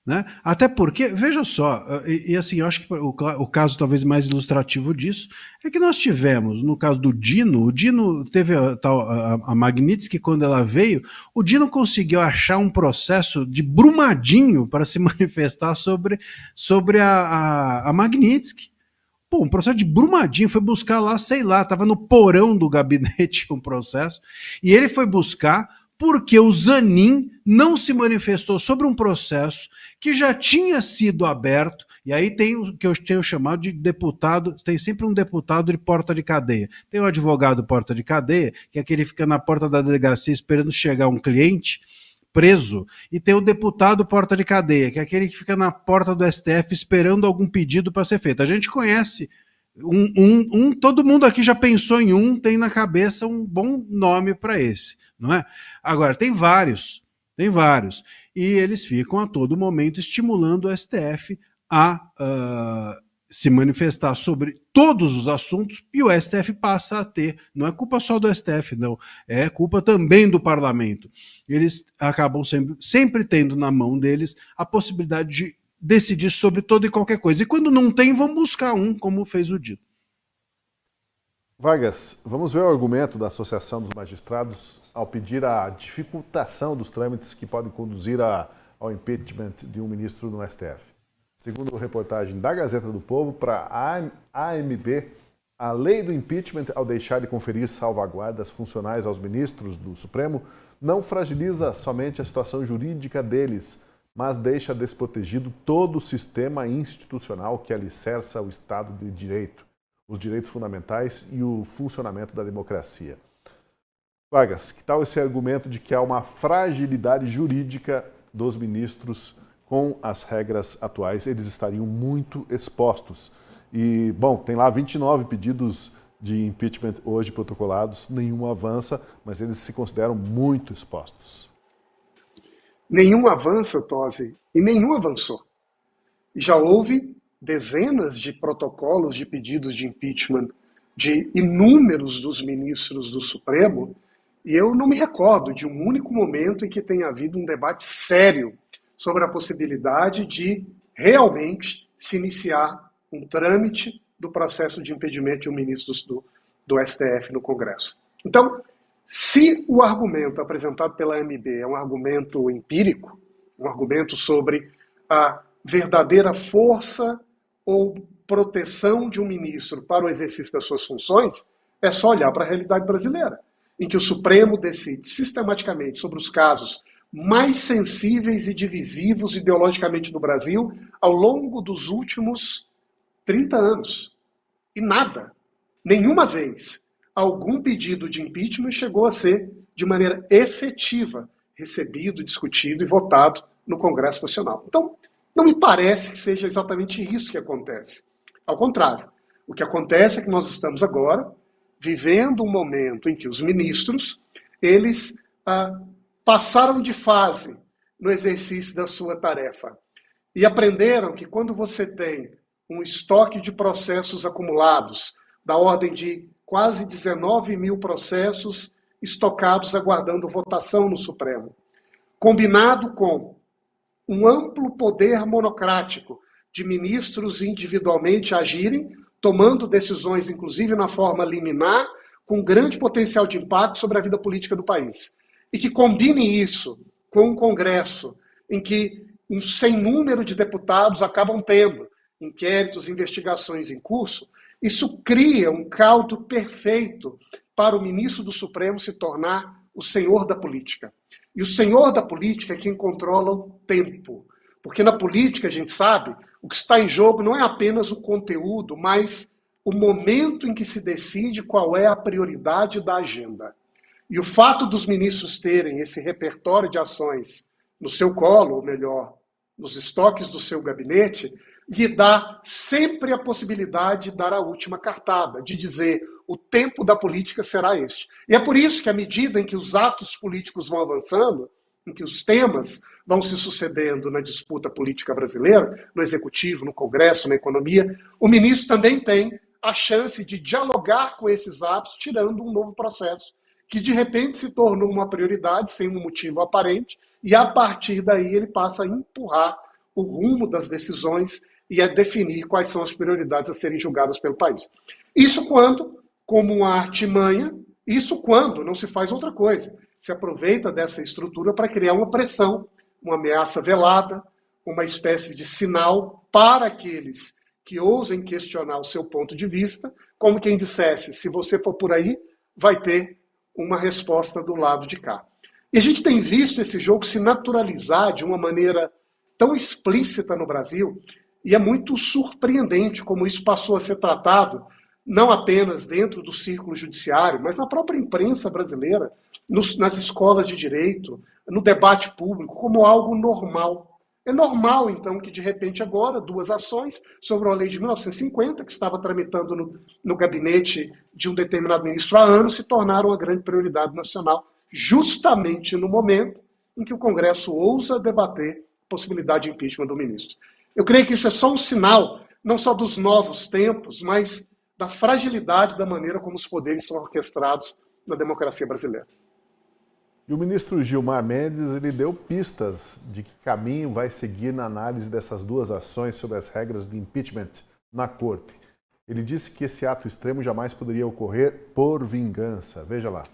Né? Até porque, veja só, assim, eu acho que o caso talvez mais ilustrativo disso é que nós tivemos, no caso do Dino, o Dino teve a Magnitsky, quando ela veio, o Dino conseguiu achar um processo de Brumadinho para se manifestar sobre a Magnitsky. Pô, um processo de Brumadinho, foi buscar lá, sei lá, estava no porão do gabinete um processo, e ele foi buscar porque o Zanin não se manifestou sobre um processo que já tinha sido aberto, e aí tem o que eu tenho chamado de deputado, tem sempre um deputado de porta de cadeia. Tem o advogado porta de cadeia, que é aquele que fica na porta da delegacia esperando chegar um cliente preso, e tem o deputado porta de cadeia, que é aquele que fica na porta do STF esperando algum pedido para ser feito. A gente conhece todo mundo aqui já pensou em tem na cabeça um bom nome para esse, não é? Agora, tem vários, e eles ficam a todo momento estimulando o STF a se manifestar sobre todos os assuntos, e o STF passa a ter, não é culpa só do STF, não, é culpa também do parlamento. Eles acabam sempre tendo na mão deles a possibilidade de decidir sobre toda e qualquer coisa. E quando não tem, vão buscar como fez o Dino. Vargas, vamos ver o argumento da Associação dos Magistrados ao pedir a dificultação dos trâmites que podem conduzir ao impeachment de um ministro no STF. Segundo a reportagem da Gazeta do Povo, para a AMB, a lei do impeachment, ao deixar de conferir salvaguardas funcionais aos ministros do Supremo, não fragiliza somente a situação jurídica deles, mas deixa desprotegido todo o sistema institucional que alicerça o Estado de Direito, os direitos fundamentais e o funcionamento da democracia. Vargas, que tal esse argumento de que há uma fragilidade jurídica dos ministros com as regras atuais? Eles estariam muito expostos. E, bom, tem lá 29 pedidos de impeachment hoje protocolados, nenhum avança, mas eles se consideram muito expostos. Nenhum avança, Tosi, e nenhum avançou. Já houve dezenas de protocolos de pedidos de impeachment de inúmeros dos ministros do Supremo, e eu não me recordo de um único momento em que tenha havido um debate sério sobre a possibilidade de realmente se iniciar um trâmite do processo de impedimento de um ministro do STF no Congresso. Então, se o argumento apresentado pela AMB é um argumento empírico, um argumento sobre a verdadeira força ou proteção de um ministro para o exercício das suas funções, é só olhar para a realidade brasileira, em que o Supremo decide sistematicamente sobre os casos mais sensíveis e divisivos ideologicamente do Brasil ao longo dos últimos 30 anos. E nada, nenhuma vez, algum pedido de impeachment chegou a ser, de maneira efetiva, recebido, discutido e votado no Congresso Nacional. Então, não me parece que seja exatamente isso que acontece. Ao contrário, o que acontece é que nós estamos agora vivendo um momento em que os ministros, eles passaram de fase no exercício da sua tarefa e aprenderam que quando você tem um estoque de processos acumulados, da ordem de quase 19 mil processos estocados aguardando votação no Supremo, combinado com um amplo poder monocrático de ministros individualmente agirem, tomando decisões, inclusive na forma liminar, com grande potencial de impacto sobre a vida política do país. E que combine isso com um Congresso em que um sem número de deputados acabam tendo inquéritos, investigações em curso, isso cria um caldo perfeito para o ministro do Supremo se tornar o senhor da política. E o senhor da política é quem controla o tempo. Porque na política, a gente sabe, o que está em jogo não é apenas o conteúdo, mas o momento em que se decide qual é a prioridade da agenda. E o fato dos ministros terem esse repertório de ações no seu colo, ou melhor, nos estoques do seu gabinete, lhe dá sempre a possibilidade de dar a última cartada, de dizer o tempo da política será este. E é por isso que, à medida em que os atos políticos vão avançando, em que os temas vão se sucedendo na disputa política brasileira, no Executivo, no Congresso, na economia, o ministro também tem a chance de dialogar com esses atos, tirando um novo processo, que de repente se tornou uma prioridade, sem um motivo aparente, e a partir daí ele passa a empurrar o rumo das decisões e a definir quais são as prioridades a serem julgadas pelo país. Isso quando, como uma artimanha, isso quando não se faz outra coisa. Se aproveita dessa estrutura para criar uma pressão, uma ameaça velada, uma espécie de sinal para aqueles que ousem questionar o seu ponto de vista, como quem dissesse, se você for por aí, vai ter uma resposta do lado de cá. E a gente tem visto esse jogo se naturalizar de uma maneira tão explícita no Brasil, e é muito surpreendente como isso passou a ser tratado, não apenas dentro do círculo judiciário, mas na própria imprensa brasileira, nas escolas de direito, no debate público, como algo normal. É normal, então, que de repente agora, 2 ações sobre uma lei de 1950, que estava tramitando no gabinete de um determinado ministro há anos, se tornaram uma grande prioridade nacional, justamente no momento em que o Congresso ousa debater a possibilidade de impeachment do ministro. Eu creio que isso é só um sinal, não só dos novos tempos, mas da fragilidade da maneira como os poderes são orquestrados na democracia brasileira. E o ministro Gilmar Mendes, ele deu pistas de que caminho vai seguir na análise dessas 2 ações sobre as regras de impeachment na Corte. Ele disse que esse ato extremo jamais poderia ocorrer por vingança. Veja lá.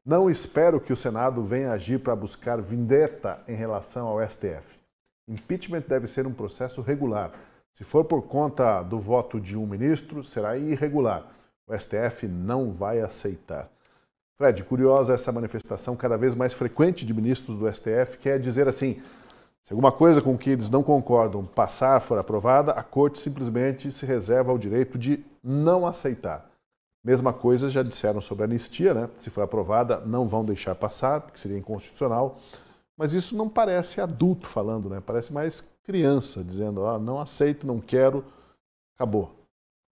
Não espero que o Senado venha agir para buscar vendetta em relação ao STF. Impeachment deve ser um processo regular. Se for por conta do voto de um ministro, será irregular. O STF não vai aceitar. Fred, curiosa essa manifestação cada vez mais frequente de ministros do STF, que é dizer assim, se alguma coisa com que eles não concordam passar, for aprovada, a Corte simplesmente se reserva o direito de não aceitar. Mesma coisa já disseram sobre a anistia, né? Se for aprovada, não vão deixar passar, porque seria inconstitucional. Mas isso não parece adulto falando, né? Parece mais criança, dizendo, não aceito, não quero, acabou.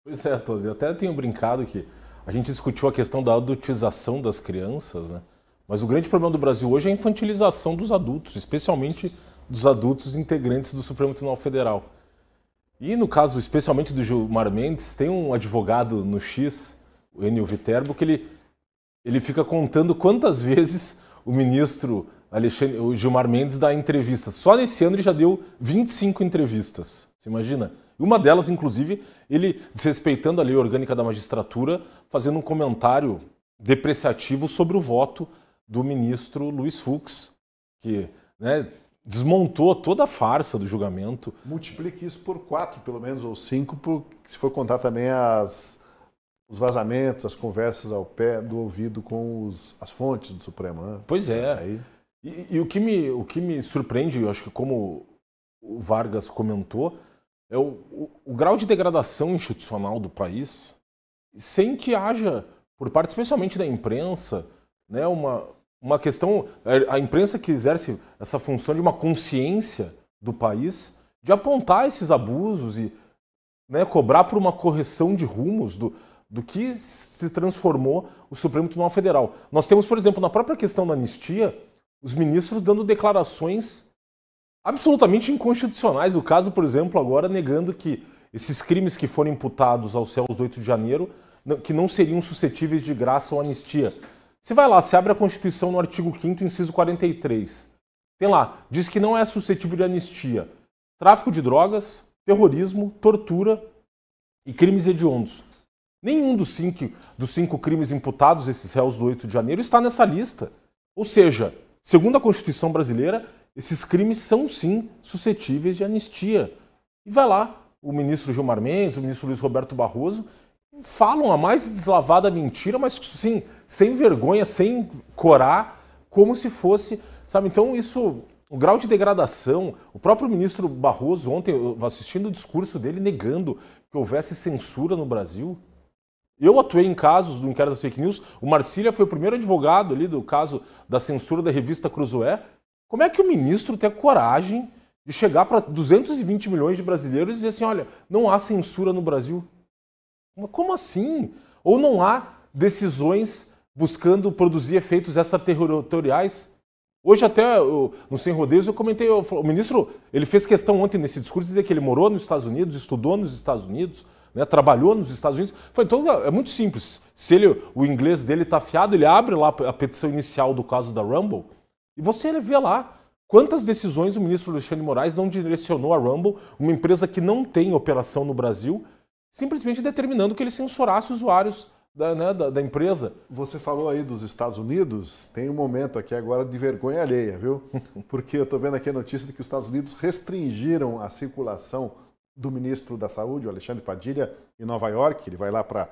Pois é, Tosi, eu até tenho brincado que a gente discutiu a questão da adultização das crianças, né? Mas o grande problema do Brasil hoje é a infantilização dos adultos, especialmente dos adultos integrantes do Supremo Tribunal Federal. E no caso, especialmente do Gilmar Mendes, tem um advogado no X, o Enio Viterbo, que ele fica contando quantas vezes o ministro o Gilmar Mendes dá entrevistas. Só nesse ano ele já deu 25 entrevistas, você imagina? E uma delas, inclusive, ele desrespeitando a lei orgânica da magistratura, fazendo um comentário depreciativo sobre o voto do ministro Luiz Fux, que desmontou toda a farsa do julgamento. Multiplique isso por 4, pelo menos, ou 5, se for contar também os vazamentos, as conversas ao pé do ouvido com as fontes do Supremo, né? Pois é. Aí... E o que me surpreende, eu acho que como o Vargas comentou, é o grau de degradação institucional do país, sem que haja, por parte especialmente da imprensa, né, uma questão, a imprensa que exerce essa função de uma consciência do país, de apontar esses abusos e cobrar por uma correção de rumos do que se transformou o Supremo Tribunal Federal. Nós temos, por exemplo, na própria questão da anistia, os ministros dando declarações absolutamente inconstitucionais. O caso, por exemplo, agora negando que esses crimes que foram imputados aos réus do 8 de janeiro, que não seriam suscetíveis de graça ou anistia. Você vai lá, você abre a Constituição no artigo 5º, inciso 43. Tem lá, diz que não é suscetível de anistia. Tráfico de drogas, terrorismo, tortura e crimes hediondos. Nenhum dos 5 crimes imputados a esses réus do 8 de janeiro está nessa lista. Ou seja, segundo a Constituição brasileira, esses crimes são sim suscetíveis de anistia. E vai lá, o ministro Gilmar Mendes, o ministro Luiz Roberto Barroso, falam a mais deslavada mentira, mas sim, sem vergonha, sem corar, como se fosse, sabe? Então isso, o grau de degradação, o próprio ministro Barroso ontem, eu assistindo o discurso dele negando que houvesse censura no Brasil. Eu atuei em casos do inquérito das fake news, o Marcília foi o primeiro advogado ali do caso da censura da revista Cruzoé. Como é que o ministro tem a coragem de chegar para 220 milhões de brasileiros e dizer assim, olha, não há censura no Brasil? Mas como assim? Ou não há decisões buscando produzir efeitos extraterritoriais? Hoje até, no Sem Rodeios, eu comentei, o ministro, ele fez questão ontem nesse discurso de dizer que ele morou nos Estados Unidos, estudou nos Estados Unidos, trabalhou nos Estados Unidos. Então é muito simples. Se o inglês dele está afiado, ele abre lá a petição inicial do caso da Rumble e você vê lá Quantas decisões o ministro Alexandre de Moraes não direcionou a Rumble, uma empresa que não tem operação no Brasil, simplesmente determinando que ele censurasse usuários da empresa? Você falou aí dos Estados Unidos, tem um momento aqui agora de vergonha alheia, viu? Porque eu estou vendo aqui a notícia de que os Estados Unidos restringiram a circulação do ministro da Saúde, o Alexandre Padilha, em Nova York. Ele vai lá para a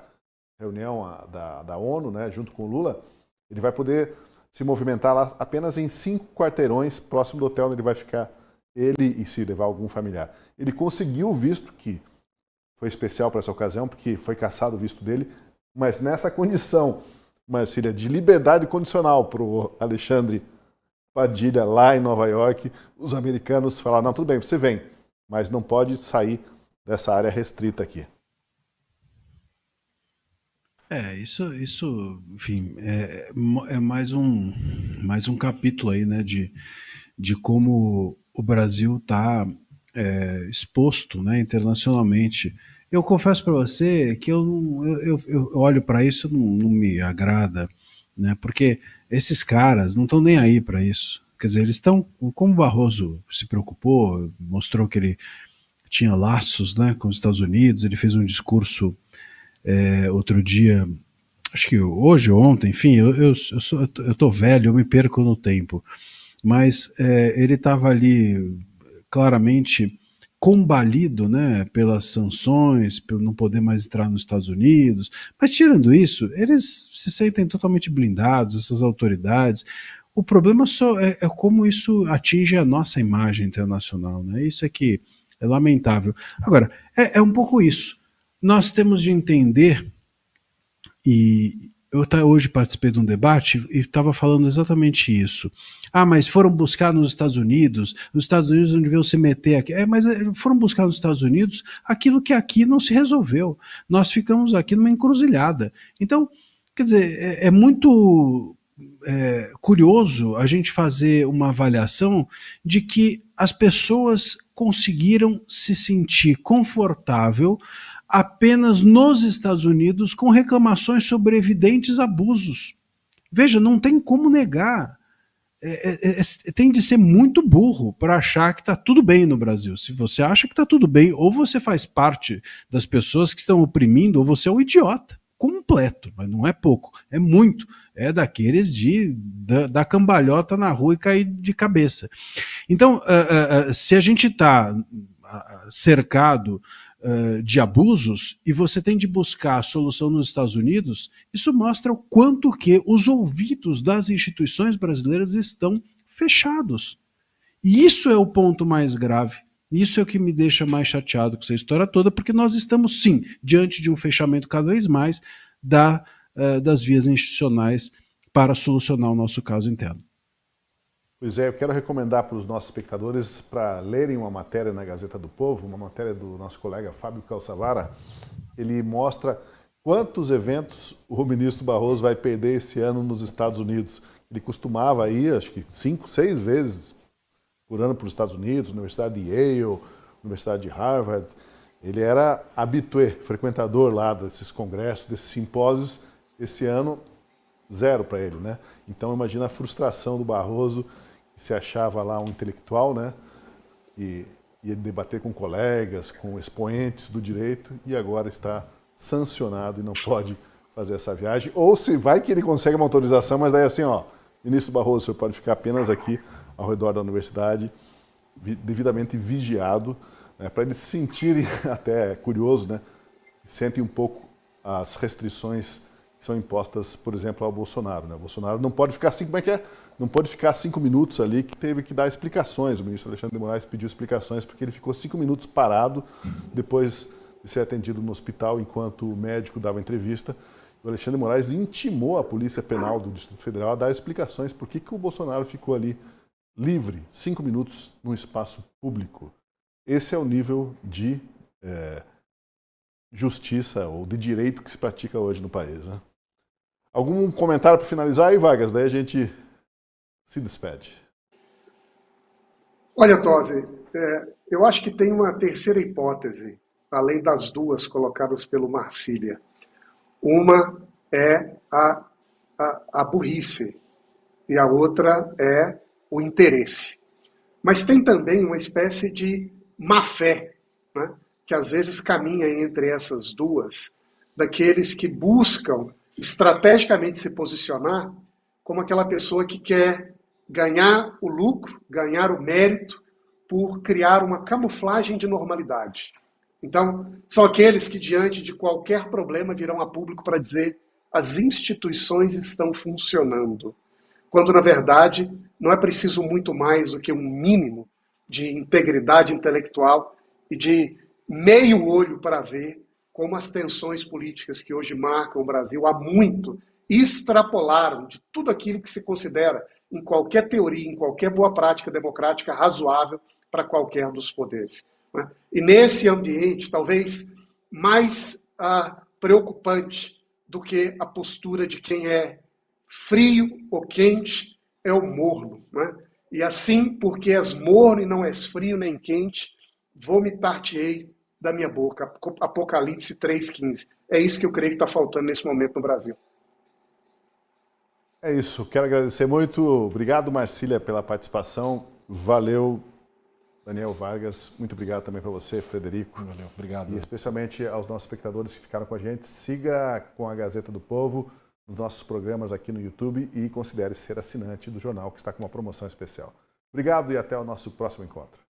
reunião da ONU, né, junto com o Lula. Ele vai poder se movimentar lá apenas em 5 quarteirões próximo do hotel onde ele vai ficar, ele e se levar algum familiar. Ele conseguiu o visto, que foi especial para essa ocasião, porque foi cassado o visto dele, mas nessa condição, Marcília, de liberdade condicional para o Alexandre Padilha lá em Nova York, os americanos falaram, não, tudo bem, você vem, mas não pode sair dessa área restrita aqui. Isso, enfim, é mais um capítulo aí, né, de como o Brasil está exposto, né, internacionalmente. Eu confesso para você que eu olho para isso, não me agrada, né, porque esses caras não estão nem aí para isso. Quer dizer, eles estão, como o Barroso se preocupou, mostrou que ele tinha laços, né, com os Estados Unidos, ele fez um discurso outro dia, acho que hoje ou ontem, enfim, eu tô velho, eu me perco no tempo, mas ele estava ali claramente combalido, né, pelas sanções, por não poder mais entrar nos Estados Unidos, mas tirando isso, eles se sentem totalmente blindados, essas autoridades. O problema só é como isso atinge a nossa imagem internacional, né? Isso é que é lamentável. Agora, é um pouco isso. Nós temos de entender, e eu hoje participei de um debate e estava falando exatamente isso. Mas foram buscar nos Estados Unidos não deviam se meter aqui. Mas foram buscar nos Estados Unidos aquilo que aqui não se resolveu. Nós ficamos aqui numa encruzilhada. Então, quer dizer, é muito curioso a gente fazer uma avaliação de que as pessoas conseguiram se sentir confortável apenas nos Estados Unidos com reclamações sobre evidentes abusos. Veja, não tem como negar. Tem de ser muito burro para achar que está tudo bem no Brasil. Se você acha que está tudo bem, ou você faz parte das pessoas que estão oprimindo, ou você é um idiota completo, mas não é pouco, é muito. É daqueles da cambalhota na rua e cair de cabeça. Então, se a gente está cercado de abusos e você tem de buscar a solução nos Estados Unidos, isso mostra o quanto que os ouvidos das instituições brasileiras estão fechados. E isso é o ponto mais grave. Isso é o que me deixa mais chateado com essa história toda, porque nós estamos, sim, diante de um fechamento cada vez mais das vias institucionais para solucionar o nosso caso interno. Pois é, eu quero recomendar para os nossos espectadores para lerem uma matéria na Gazeta do Povo, uma matéria do nosso colega Fábio Calçavara. Ele mostra quantos eventos o ministro Barroso vai perder esse ano nos Estados Unidos. Ele costumava ir, acho que 5, 6 vezes por ano para os Estados Unidos, Universidade de Yale, Universidade de Harvard. Ele era habitué, frequentador lá desses congressos, desses simpósios. Esse ano, 0 para ele, né? Então imagina a frustração do Barroso, que se achava lá um intelectual, né? E ia debater com colegas, com expoentes do direito, e agora está sancionado e não pode fazer essa viagem. Ou se vai que ele consegue uma autorização, mas daí assim, ó, ministro Barroso, você pode ficar apenas aqui ao redor da universidade, devidamente vigiado, né, para eles se sentirem, até curioso, né, sentem um pouco as restrições que são impostas, por exemplo, ao Bolsonaro. Né? O Bolsonaro não pode ficar não pode ficar 5 minutos ali, que teve que dar explicações. O ministro Alexandre de Moraes pediu explicações porque ele ficou 5 minutos parado depois de ser atendido no hospital enquanto o médico dava entrevista. O Alexandre de Moraes intimou a Polícia Penal do Distrito Federal a dar explicações por que o Bolsonaro ficou ali livre, 5 minutos, num espaço público. Esse é o nível de justiça ou de direito que se pratica hoje no país. Né? Algum comentário para finalizar aí, Vargas? Daí a gente se despede. Olha, Tosi, eu acho que tem uma terceira hipótese, além das duas colocadas pelo Marcília. Uma é a burrice e a outra é o interesse. Mas tem também uma espécie de má-fé, né, que às vezes caminha entre essas duas, daqueles que buscam estrategicamente se posicionar como aquela pessoa que quer ganhar o lucro, ganhar o mérito por criar uma camuflagem de normalidade. Então, são aqueles que, diante de qualquer problema, virão a público para dizer as instituições estão funcionando. Quando, na verdade, não é preciso muito mais do que um mínimo de integridade intelectual e de meio olho para ver como as tensões políticas que hoje marcam o Brasil há muito extrapolaram de tudo aquilo que se considera, em qualquer teoria, em qualquer boa prática democrática, razoável para qualquer dos poderes. Né? E nesse ambiente, talvez mais preocupante do que a postura de quem é frio ou quente é o morno. Né? E assim, porque és morno e não és frio nem quente, vomitar-te-ei da minha boca. Apocalipse 3,15. É isso que eu creio que está faltando nesse momento no Brasil. É isso. Quero agradecer muito. Obrigado, Marcília, pela participação. Valeu, Daniel Vargas. Muito obrigado também para você, Frederico. Valeu, obrigado. E especialmente aos nossos espectadores que ficaram com a gente. Siga com a Gazeta do Povo nos nossos programas aqui no YouTube e considere ser assinante do jornal, que está com uma promoção especial. Obrigado e até o nosso próximo encontro.